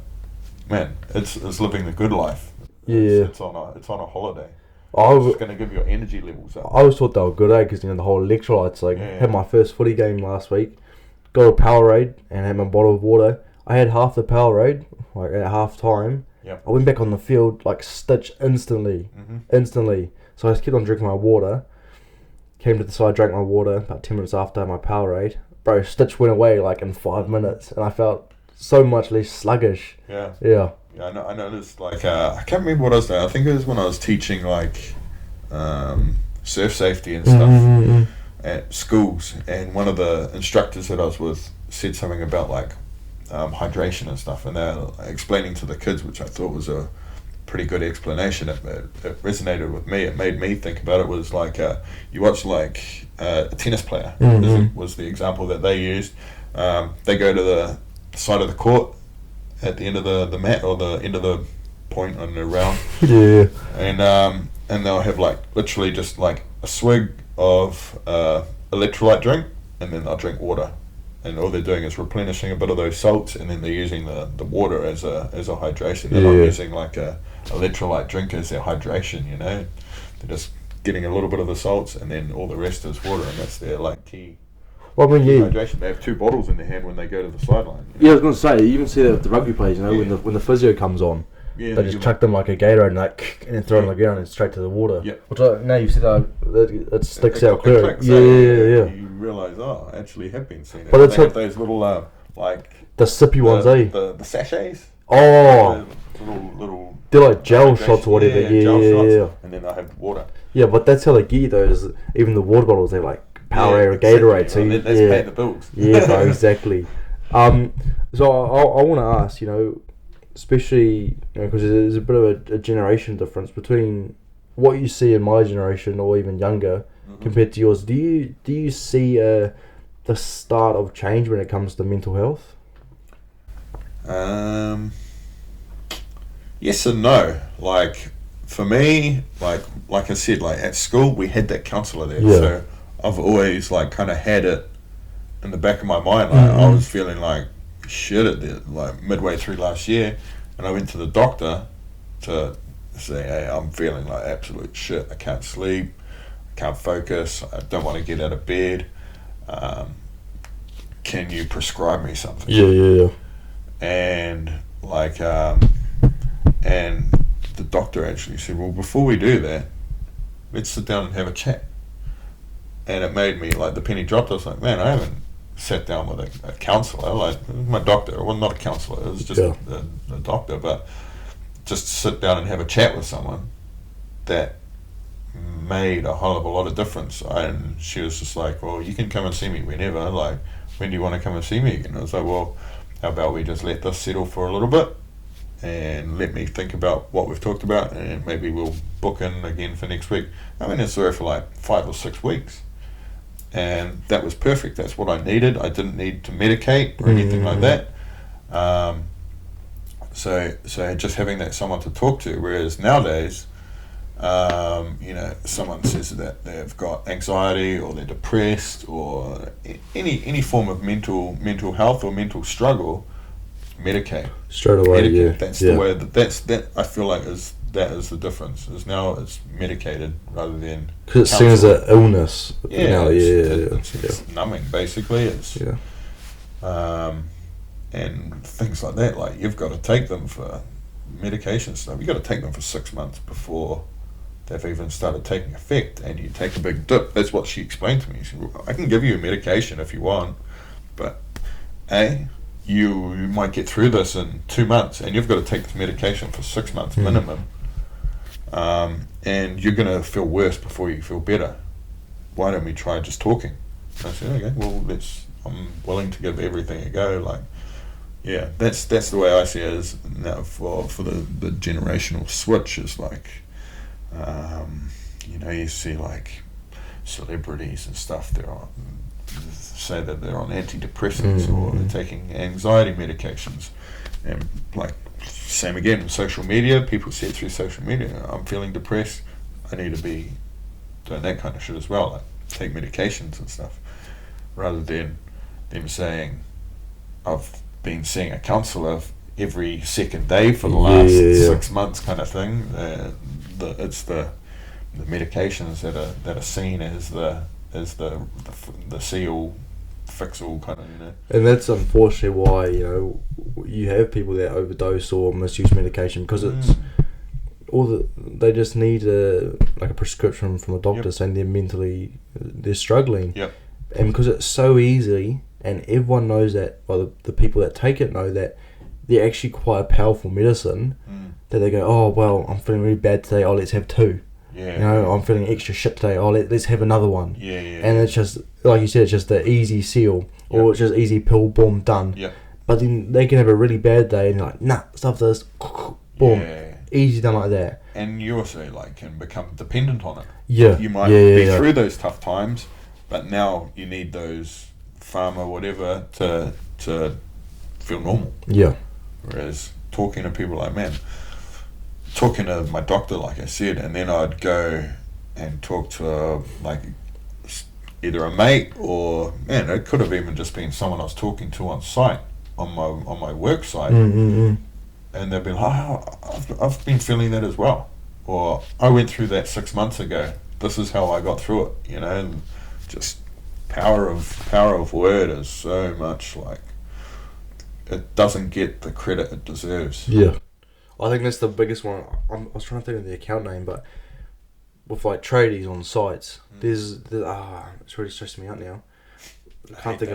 man, it's living the good life. It's on a holiday. It's going to give your energy levels up. I always thought they were good, because the whole electrolytes. Had my first footy game last week, got a Powerade and had my bottle of water. I had half the Powerade. like at half time. Yep. I went back on the field, like stitch instantly. So I just kept on drinking my water. Came to the side, drank my water. About 10 minutes after my Powerade, bro, stitch went away like in 5 minutes, and I felt so much less sluggish. Yeah. Yeah. Yeah, I noticed, like, I can't remember what I was doing. I think it was when I was teaching, like, surf safety and stuff at schools. And one of the instructors that I was with said something about, like, hydration and stuff. And they're explaining to the kids, which I thought was a pretty good explanation. It resonated with me. It made me think about it. Was like, you watch, like, a tennis player, was the example that they used. They go to the side of the court at the end of the mat, or the end of the point on the round. Yeah. And they'll have, like, literally just like a swig of electrolyte drink, and then they'll drink water, and all they're doing is replenishing a bit of those salts, and then they're using the water as a hydration. They're not using like a electrolyte drink as their hydration, you know. They're just getting a little bit of the salts, and then all the rest is water, and that's their, like, key. Well, I mean, yeah. Hydration. They have 2 bottles in their hand when they go to the sideline. Yeah, I was going to say, you even see that with the rugby players, you know, when the physio comes on, Yeah, they just chuck them like a Gatorade and, like, and then throw them on the ground and straight to the water. Yep. Which now you see that it sticks out It clear. clicks, Yeah. You realise, I actually have been seeing it. But They it's have those little, like, the sippy ones, eh? the sachets. Oh, The little they're like gel hydration, shots or whatever. Yeah. And then I have water. Yeah, but that's how they get you those. Even the water bottles, they're like Powerade or exactly. Gatorade. So Well, that's paying the bills. Yeah, bro, exactly. So I want to ask, you know, especially, you know, because there's a bit of a generation difference between what you see in my generation or even younger compared to yours. Do you see the start of change when it comes to mental health? Yes and no. Like, for me, like I said, like, at school we had that counsellor there, so I've always, like, kind of had it in the back of my mind. Like, I was feeling like shit at like midway through last year, and I went to the doctor to say, hey, I'm feeling like absolute shit. I can't sleep, I can't focus, I don't want to get out of bed. Can you prescribe me something? Yeah. And, like, and the doctor actually said, well, before we do that, let's sit down and have a chat. And it made me, like, the penny dropped. I was like, man, I haven't sat down with a counsellor, like, my doctor. Well, not a counsellor, it was just a doctor, but just sit down and have a chat with someone that made a whole of a lot of difference. And she was just like, well, you can come and see me whenever, like, when do you want to come and see me again? I was like, well, how about we just let this settle for a little bit and let me think about what we've talked about, and maybe we'll book in again for next week. I mean, it's there for like 5 or 6 weeks, and that was perfect. That's what I needed. I didn't need to medicate or anything like that. So just having that someone to talk to, whereas nowadays, you know, someone says that they've got anxiety or they're depressed or any form of mental health or mental struggle, medicate straight away. Medicate. That's the way that I feel like is the difference. Is now it's medicated rather than, because it's seen as an illness. It's numbing basically. It's and things like that. Like, you've got to take them for medication stuff. You've got to take them for 6 months before they've even started taking effect, and you take a big dip. That's what she explained to me. She said, I can give you a medication if you want, but you might get through this in 2 months, and you've got to take this medication for 6 months minimum, and you're going to feel worse before you feel better. Why don't we try just talking? And I said, okay, well, I'm willing to give everything a go. Like, yeah, that's the way I see it. Is now for the generational switch is like, you know, you see like celebrities and stuff, say that they're on antidepressants or they're taking anxiety medications, and like, same again with social media. People see it through social media. I'm feeling depressed, I need to be doing that kind of shit as well, like take medications and stuff, rather than them saying, I've been seeing a counsellor every second day for the last 6 months kind of thing. It's the medications that are seen as the see all fix all kind of, you know. And that's unfortunately why, you know, you have people that overdose or misuse medication because it's they just need a prescription from a doctor saying they're struggling. Yep. And because it's so easy, and everyone knows that, well, the people that take it know that they're actually quite a powerful medicine. That they go, oh well, I'm feeling really bad today. Oh, let's have 2. Yeah. You know, I'm feeling extra shit today. Oh, let's have another one. Yeah. And it's just, like you said, it's just the easy seal, or it's just easy pill, boom, done. Yeah. But then they can have a really bad day, and you're like, nah, stop this, boom, easy done like that. And you also can become dependent on it. Yeah. You might be through those tough times, but now you need those pharma whatever to feel normal. Yeah. Whereas talking to people talking to my doctor, like I said, and then I'd go and talk to either a mate or it could have even just been someone I was talking to on site, on my work site, and they'd be like, oh, I've been feeling that as well, or I went through that 6 months ago. This is how I got through it, and just power of word is so much it doesn't get the credit it deserves. Yeah. I think that's the biggest one. I was trying to think of the account name, but with tradies on sites, it's really stressing me out now. Can't think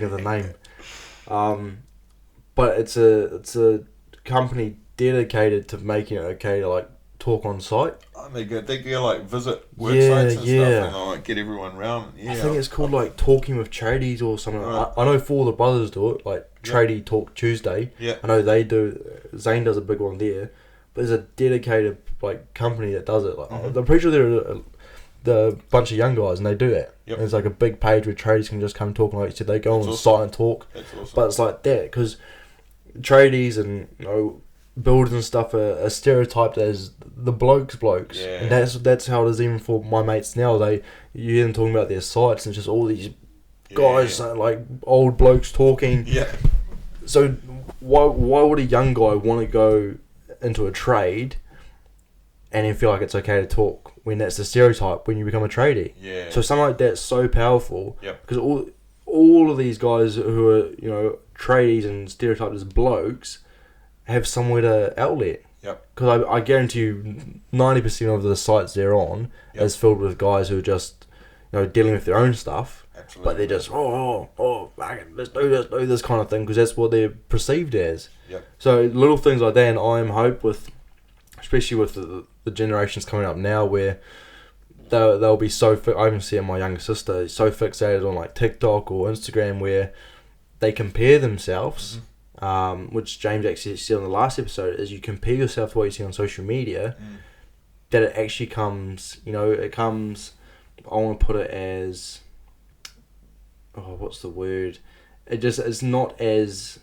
of the name. But it's a company dedicated to making it okay to talk on site. Oh, they go visit work sites and stuff and get everyone round. Yeah, I think it's called Talking with Tradies or something. Right. I know 4 of the brothers do it, Tradie Talk Tuesday. Yeah. I know they do. Zane does a big one there, but there's a dedicated company that does it. I'm pretty sure they're a bunch of young guys and they do that. Yep. And it's a big page where tradies can just come talk, and like you said, they go on site and talk. That's awesome. But it's like that because tradies and builders and stuff are stereotyped as the blokes, and that's how it is even for my mates now. You hear them talking about their sites and it's just all these guys old blokes talking. Yeah. So why would a young guy want to go into a trade and then feel like it's okay to talk when that's the stereotype when you become a tradie? Yeah. So something like that's so powerful. Yep. Because all of these guys who are tradies and stereotyped as blokes have somewhere to outlet. Yep. Because I guarantee you 90% of the sites they're on is filled with guys who are just dealing with their own stuff. Absolutely. But they're just let's do this kind of thing because that's what they're perceived as. Yep. So little things like that, and I am hope especially with the generations coming up now, where they'll be so I even see my younger sister so fixated on TikTok or Instagram where they compare themselves. Which James actually said on the last episode, is you compare yourself to what you see on social media, that it actually comes, I want to put it as, what's the word? It's not as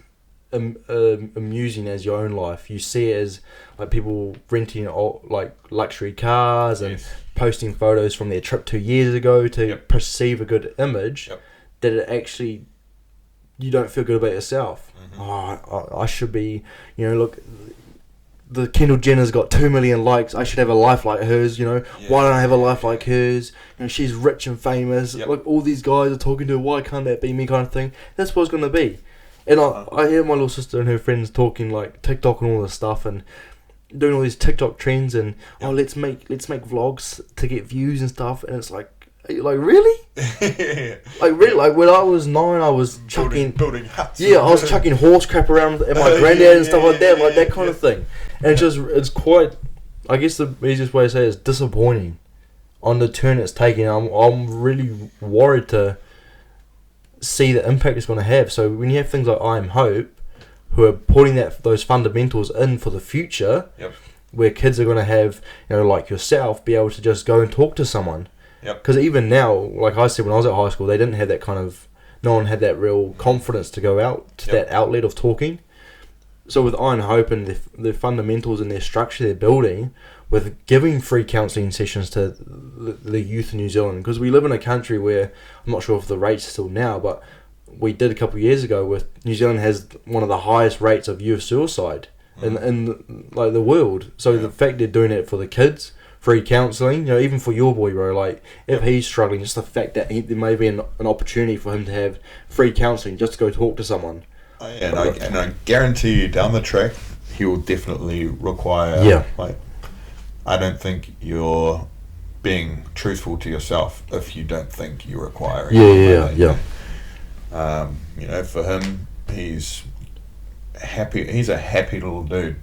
amusing as your own life. You see it as people renting luxury cars and posting photos from their trip 2 years ago to perceive a good image, that it actually, you don't feel good about yourself. I should be, look, the Kendall Jenner's got 2 million likes. I should have a life like hers. Why don't I have a life like hers? She's rich and famous. Look, all these guys are talking to her. Why can't that be me? Kind of thing. That's what it's gonna be. And I hear my little sister and her friends talking TikTok and all this stuff and doing all these TikTok trends and let's make vlogs to get views and stuff. And it's really? Really? When I was 9, I was chucking building huts. Yeah, I was chucking horse crap around at my granddad and stuff like that, that kind of thing. And it's quite, I guess the easiest way to say it is disappointing on the turn it's taking. I'm really worried to see the impact it's going to have. So when you have things like I Am Hope, who are putting those fundamentals in for the future, where kids are going to have, like yourself, be able to just go and talk to someone. Because even now, like I said, when I was at high school, they didn't have that kind of, no one had that real confidence to go out to that outlet of talking. So with Iron Hope and the fundamentals and their structure they're building, with giving free counselling sessions to the youth in New Zealand, because we live in a country where, I'm not sure if the rate's still now, but we did a couple of years ago with New Zealand has one of the highest rates of youth suicide in the world. So the fact they're doing it for the kids, free counselling, even for your boy, bro, if he's struggling, just the fact that there may be an opportunity for him to have free counselling just to go talk to someone. I guarantee you down the track he will definitely require. Yeah. Like, I don't think you're being truthful to yourself if you don't think you require. Yeah. You know, for him, he's happy. He's a happy little dude,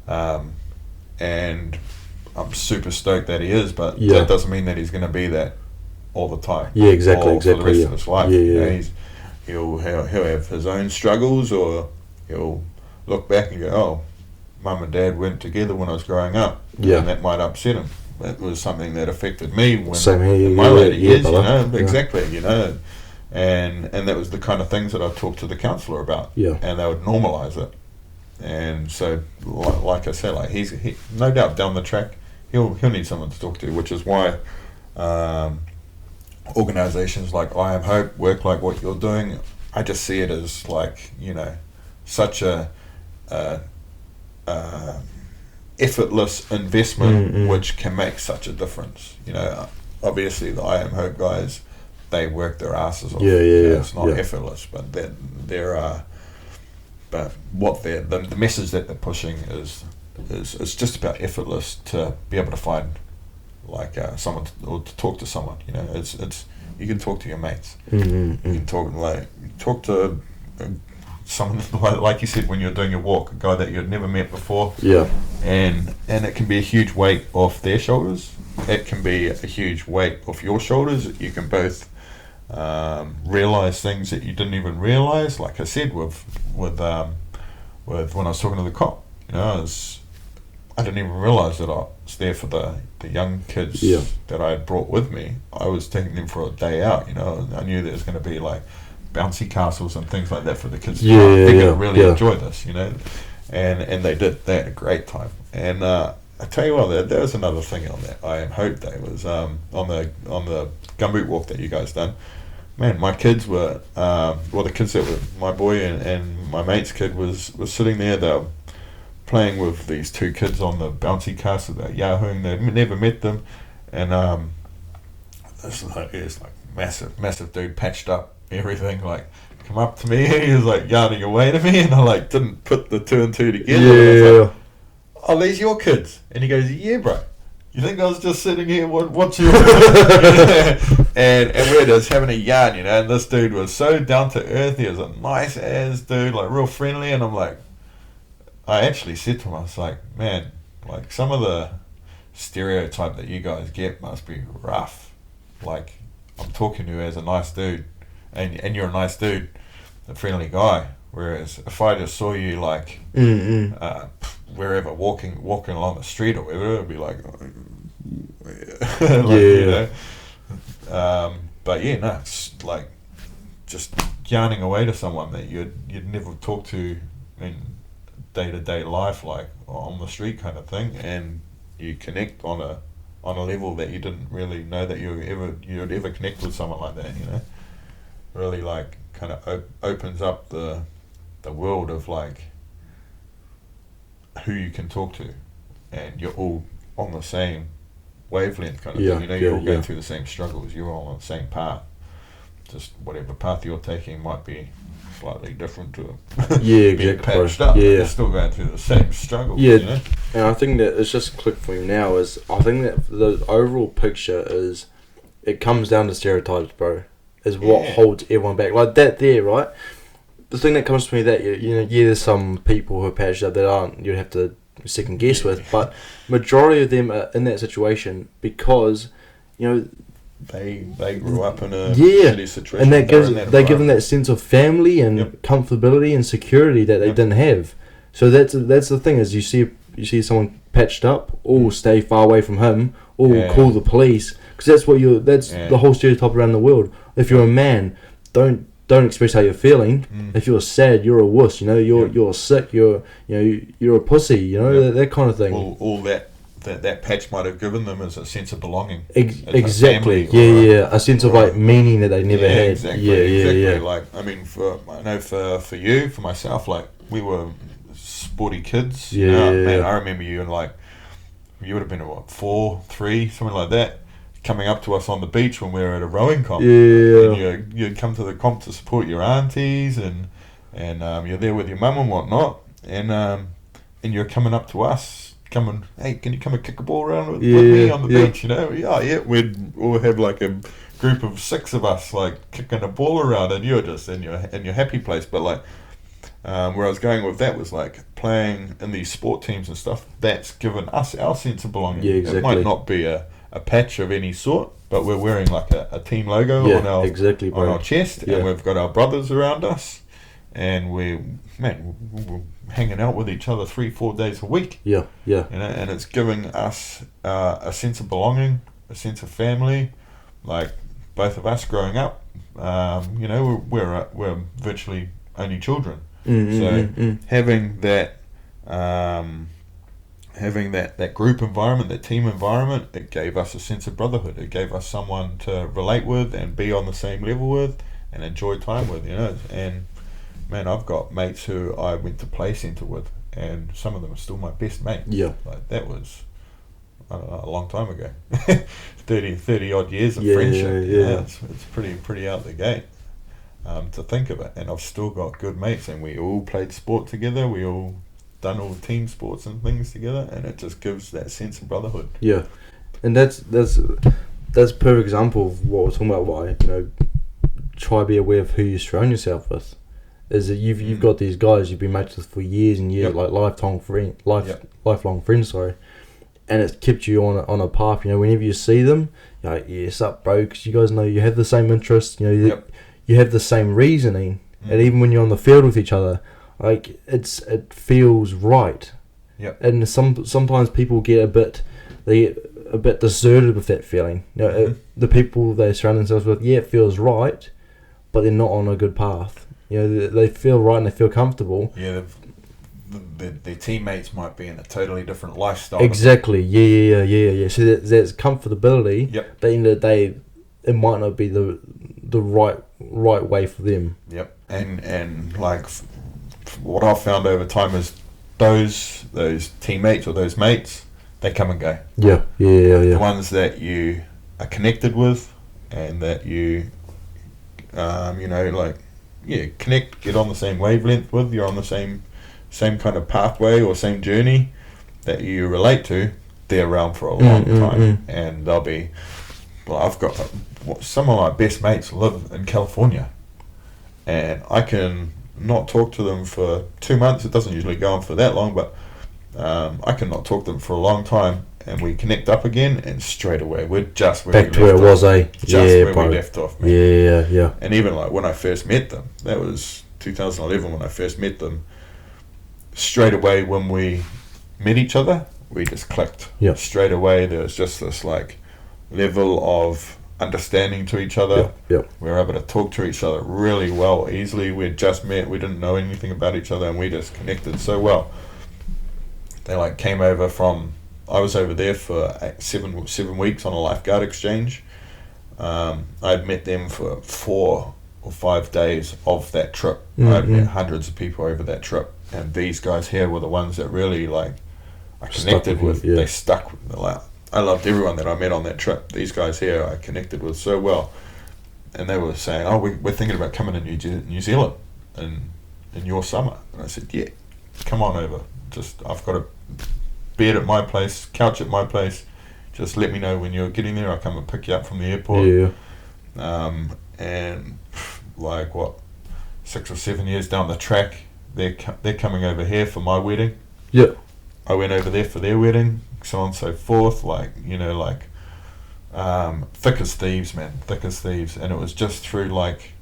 and I'm super stoked that he is. But that doesn't mean that he's going to be that all the time. Yeah, exactly. For the rest of his life. Yeah, you know, he'll have his own struggles, or he'll look back and go, "Oh, mum and dad weren't together when I was growing up." Yeah, and that might upset him. That was something that affected me when in my later years. You know, yeah. exactly. You know, and that was the kind of things that I talked to the counsellor about. Yeah, and they would normalise it. And so, like I said, like he no doubt down the track he'll need someone to talk to, which is why organisations like I Am Hope work like what you're doing. I just see it as like, you know, such a effortless investment which can make such a difference. You know, obviously the I Am Hope guys, they work their asses off. It's not effortless, but but what the message that they're pushing is just about effortless to be able to find like someone or to talk to someone. You know, it's you can talk to your mates. You can talk to someone like you said when you're doing your walk, a guy that you'd never met before. Yeah, and it can be a huge weight off their shoulders. It can be a huge weight off your shoulders. You can both realize things that you didn't even realize. Like I said, with when I was talking to the cop, you know, I didn't even realize that I was there for the young kids that I had brought with me. I was taking them for a day out, you know. I knew there was going to be like bouncy castles and things like that for the kids. They're going to really enjoy this, you know. And they did. They had a great time. And I tell you what, there was another thing on that I Am Hope Day was on the gumboot walk that you guys done. Man, my kids were the kids that were my boy and my mate's kid was sitting there. They were playing with these two kids on the bouncy castle. They're yahooing. They'd never met them, and it's like massive dude, patched up, everything. Like, come up to me. He was like yarning away to me, and I like didn't put the two and two together. And I was like, oh, these your kids? And he goes, yeah, bro. You think I was just sitting here watching you? and we're just having a yarn, you know, and this dude was so down to earth. He was a nice ass dude, like real friendly, and I'm like, I actually said to him, I was like, man, like some of the stereotype that you guys get must be rough. Like, I'm talking to you as a nice dude, and you're a nice dude, a friendly guy. Whereas if I just saw you like wherever walking along the street or whatever, it'd be like, you know. But yeah, no, it's like just yarning away to someone that you'd never talk to in day-to-day life, like on the street kind of thing, and you connect on a level that you didn't really know that you'd ever connect with someone like that, you know. Really like kind of opens up the world of like who you can talk to, and you're all on the same wavelength kind of thing, you know. You're all going through the same struggles, you're all on the same path, just whatever path you're taking might be slightly different to being patched up, you're still going through the same struggles, you know? And I think that it's just clicked for me now is I think that the overall picture is it comes down to stereotypes, bro, is what holds everyone back, like that there, right? The thing that comes to me that, you know, there's some people who are patched up that aren't, you'd have to second guess with, but majority of them are in that situation because, you know, they grew up in a shitty situation, and that gives them that sense of family and comfortability and security that they didn't have. So that's the thing is you see someone patched up, stay far away from him, call the police, because that's the whole stereotype around the world. If you're a man, don't express how you're feeling. If you're sad, you're a wuss. You know, you're sick. You're a pussy. You know, that kind of thing. All that patch might have given them is a sense of belonging. Exactly. A sense of like meaning that they never had. Exactly. Like, I mean, I know for you, for myself, like we were sporty kids. Man, I remember you and like you would have been what 4, 3, something like that. Coming up to us on the beach when we were at a rowing comp. And you'd come to the comp to support your aunties, and and you're there with your mum and whatnot, and you're coming up to us, hey, can you come and kick a ball around with me on the beach? We'd all have like a group of 6 of us like kicking a ball around, and you're just in your happy place. But like where I was going with that was like playing in these sport teams and stuff. That's given us our sense of belonging. Yeah, exactly. It might not be a patch of any sort, but we're wearing like a team logo on our chest, and we've got our brothers around us, and we're hanging out with each other 3-4 days a week. And it's giving us a sense of belonging, a sense of family. Like both of us growing up, we're virtually only children. Having that group environment, that team environment, it gave us a sense of brotherhood. It gave us someone to relate with and be on the same level with and enjoy time with, And man, I've got mates who I went to play centre with, and some of them are still my best mates. Like that was, I don't know, a long time ago. 30 odd years of friendship. It's pretty out the gate. To think of it, and I've still got good mates, and we all played sport together, we all done all team sports and things together, and it just gives that sense of brotherhood. And that's a perfect example of what we're talking about. Why try to be aware of who you surround yourself with. Is that you've got these guys you've been mates with for years and years, like lifelong friends, sorry, and it's kept you on a path. Whenever you see them, you're like, yes, up, bro, because you guys know you have the same interests. You have the same reasoning, and even when you're on the field with each other, like it feels right. And sometimes people get a bit deserted with that feeling. The people they surround themselves with, it feels right, but they're not on a good path. They feel right and they feel comfortable. Their teammates might be in a totally different lifestyle. Exactly. Yeah. So that's comfortability. But at the end of the day, it might not be the right way for them. And like what I've found over time is those teammates or those mates, they come and go. The ones that you are connected with and that you connect, get on the same wavelength with, you're on the same kind of pathway or same journey that you relate to, they're around for a long time. And they'll be, I've got some of my best mates live in California, and I can not talk to them for 2 months. It doesn't usually go on for that long, but I can not talk to them for a long time, and we connect up again, and straight away we're just where back to where it was, we left off, man. Yeah. And even like when I first met them, that was 2011 when I first met them. Straight away when we met each other, we just clicked. Straight away there was just this like level of understanding to each other. We were able to talk to each other really well, easily. We had just met, we didn't know anything about each other, and we just connected so well. They like came over from, I was over there for 7 weeks on a lifeguard exchange. I'd met them for 4 or 5 days of that trip. I'd met hundreds of people over that trip, and these guys here were the ones that really like I connected with. They stuck with me. Like, I loved everyone that I met on that trip. These guys here I connected with so well, and they were saying, "Oh, we're thinking about coming to New Zealand in your summer." And I said, "Yeah, come on over. Just I've got a bed at my place, couch at my place. Just let me know when you're getting there. I'll come and pick you up from the airport." And like 6 or 7 years down the track, they're coming over here for my wedding. I went over there for their wedding, so on and so forth. Thick as thieves, man, thick as thieves. And it was just through like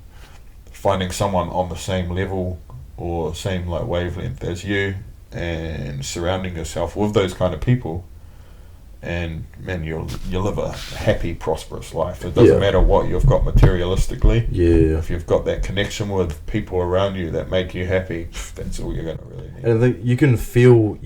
finding someone on the same level or same like wavelength as you, and surrounding yourself with those kind of people, and man, you'll live a happy, prosperous life. It doesn't matter what you've got materialistically. If you've got that connection with people around you that make you happy, that's all you're gonna really need. And I think you can feel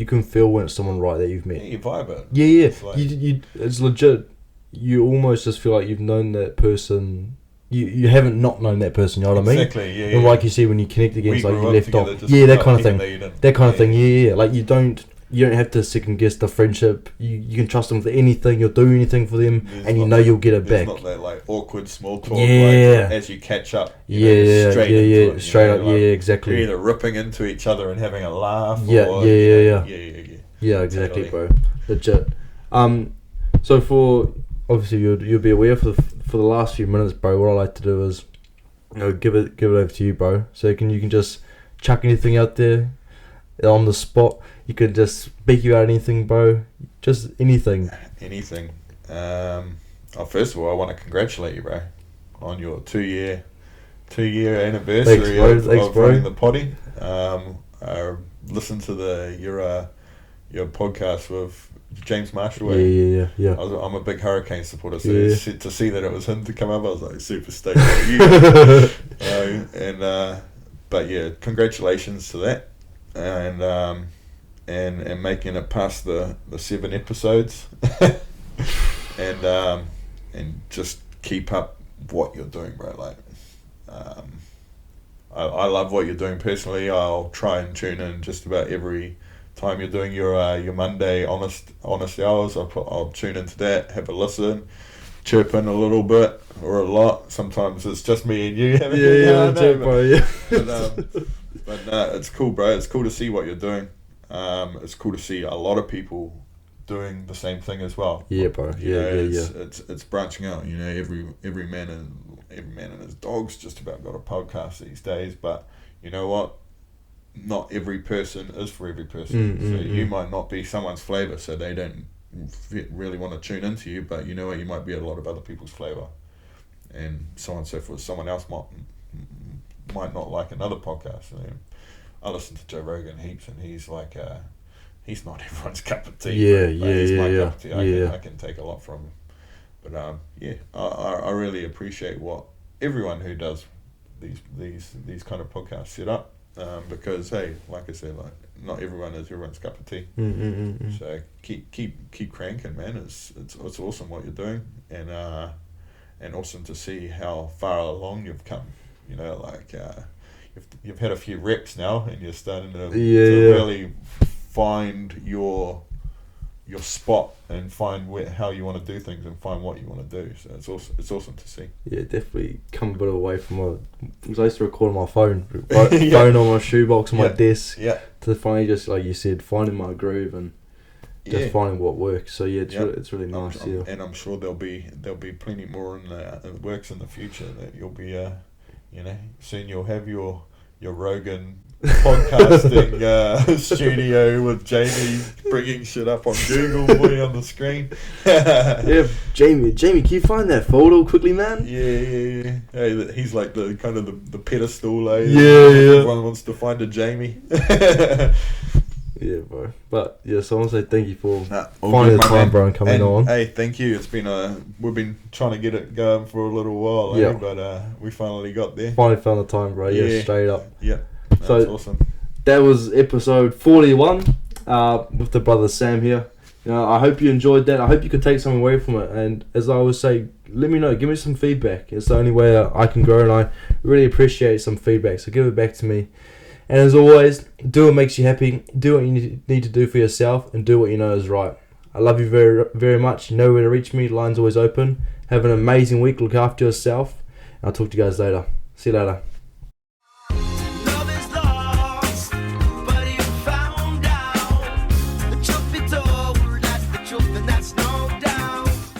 when it's someone right that you've met. You vibe it. It's like, it's legit. You almost just feel like you've known that person. You haven't not known that person, you know what I mean? Exactly, And like you see when you connect again, it's like you left off. that kind of thing. That kind of thing, Like you don't you don't have to second guess the friendship. You can trust them with anything. You'll do anything for them, and you know you'll get it back. There's not that like awkward small talk. Yeah. Like, as you catch up. Straight up. Like, Exactly. you're either ripping into each other and having a laugh. Yeah, or, Yeah, exactly, Totally. bro. Legit. So for obviously you'll be aware for the last few minutes, bro. What I like to do is, give it over to you, bro. So you can just chuck anything out there on the spot. You can just speak about anything, bro. Just anything. Anything. First of all, I want to congratulate you, bro, on your 2-year anniversary of running the potty. I listened to your podcast with James Marshall. Yeah. I'm a big Hurricane supporter, so to see that it was him to come up, I was like super stoked for you. But yeah, congratulations to that, and making it past the 7 episodes, and just keep up what you're doing, bro. Like, I love what you're doing personally. I'll try and tune in just about every time you're doing your Monday honest hours. I'll tune into that, have a listen, chirp in a little bit or a lot. Sometimes it's just me and you. But it's cool, bro. It's cool to see what you're doing. It's cool to see a lot of people doing the same thing as well. Yeah, bro. It's branching out. Every man and his dog's just about got a podcast these days. But you know what? Not every person is for every person. You might not be someone's flavour, so they don't really want to tune into you. But you know what? You might be a lot of other people's flavour, and so on and so forth. Someone else might not like another podcast. I listen to Joe Rogan heaps, and he's like, he's not everyone's cup of tea. He's my cup of tea. I can take a lot from him. But I really appreciate what everyone who does these kind of podcasts set up, because hey, like I said, like not everyone is everyone's cup of tea. So keep cranking, man. It's awesome what you're doing, and awesome to see how far along you've come. Like you've had a few reps now, and you're starting to really find your spot and find how you want to do things and find what you want to do. So it's awesome to see. Yeah, definitely come a bit away from because I used to record on my phone, phone on my shoebox on my desk. Yeah. To finally just like you said, finding my groove and just finding what works. So it's really nice. And I'm sure there'll be plenty more in the works in the future that you'll be soon you'll have your Rogan podcasting studio with Jamie bringing shit up on Google for you on the screen. Jamie, can you find that photo quickly, man? Yeah. Hey, he's like the kind of the pedestal. Everyone wants to find a Jamie. Yeah, bro. But so I want to say thank you for finding the time, bro, and coming on. Hey, thank you. It's been we've been trying to get it going for a little while, but we finally got there. Finally found the time, bro. Yeah, straight up. Yeah, that's awesome. That was episode 41 with the brother Sam here. I hope you enjoyed that. I hope you could take something away from it. And as I always say, let me know. Give me some feedback. It's the only way I can grow, and I really appreciate some feedback. So give it back to me. And as always, do what makes you happy, do what you need to do for yourself, and do what you know is right. I love you very, very much. You know where to reach me. Line's always open. Have an amazing week. Look after yourself. And I'll talk to you guys later. See you later.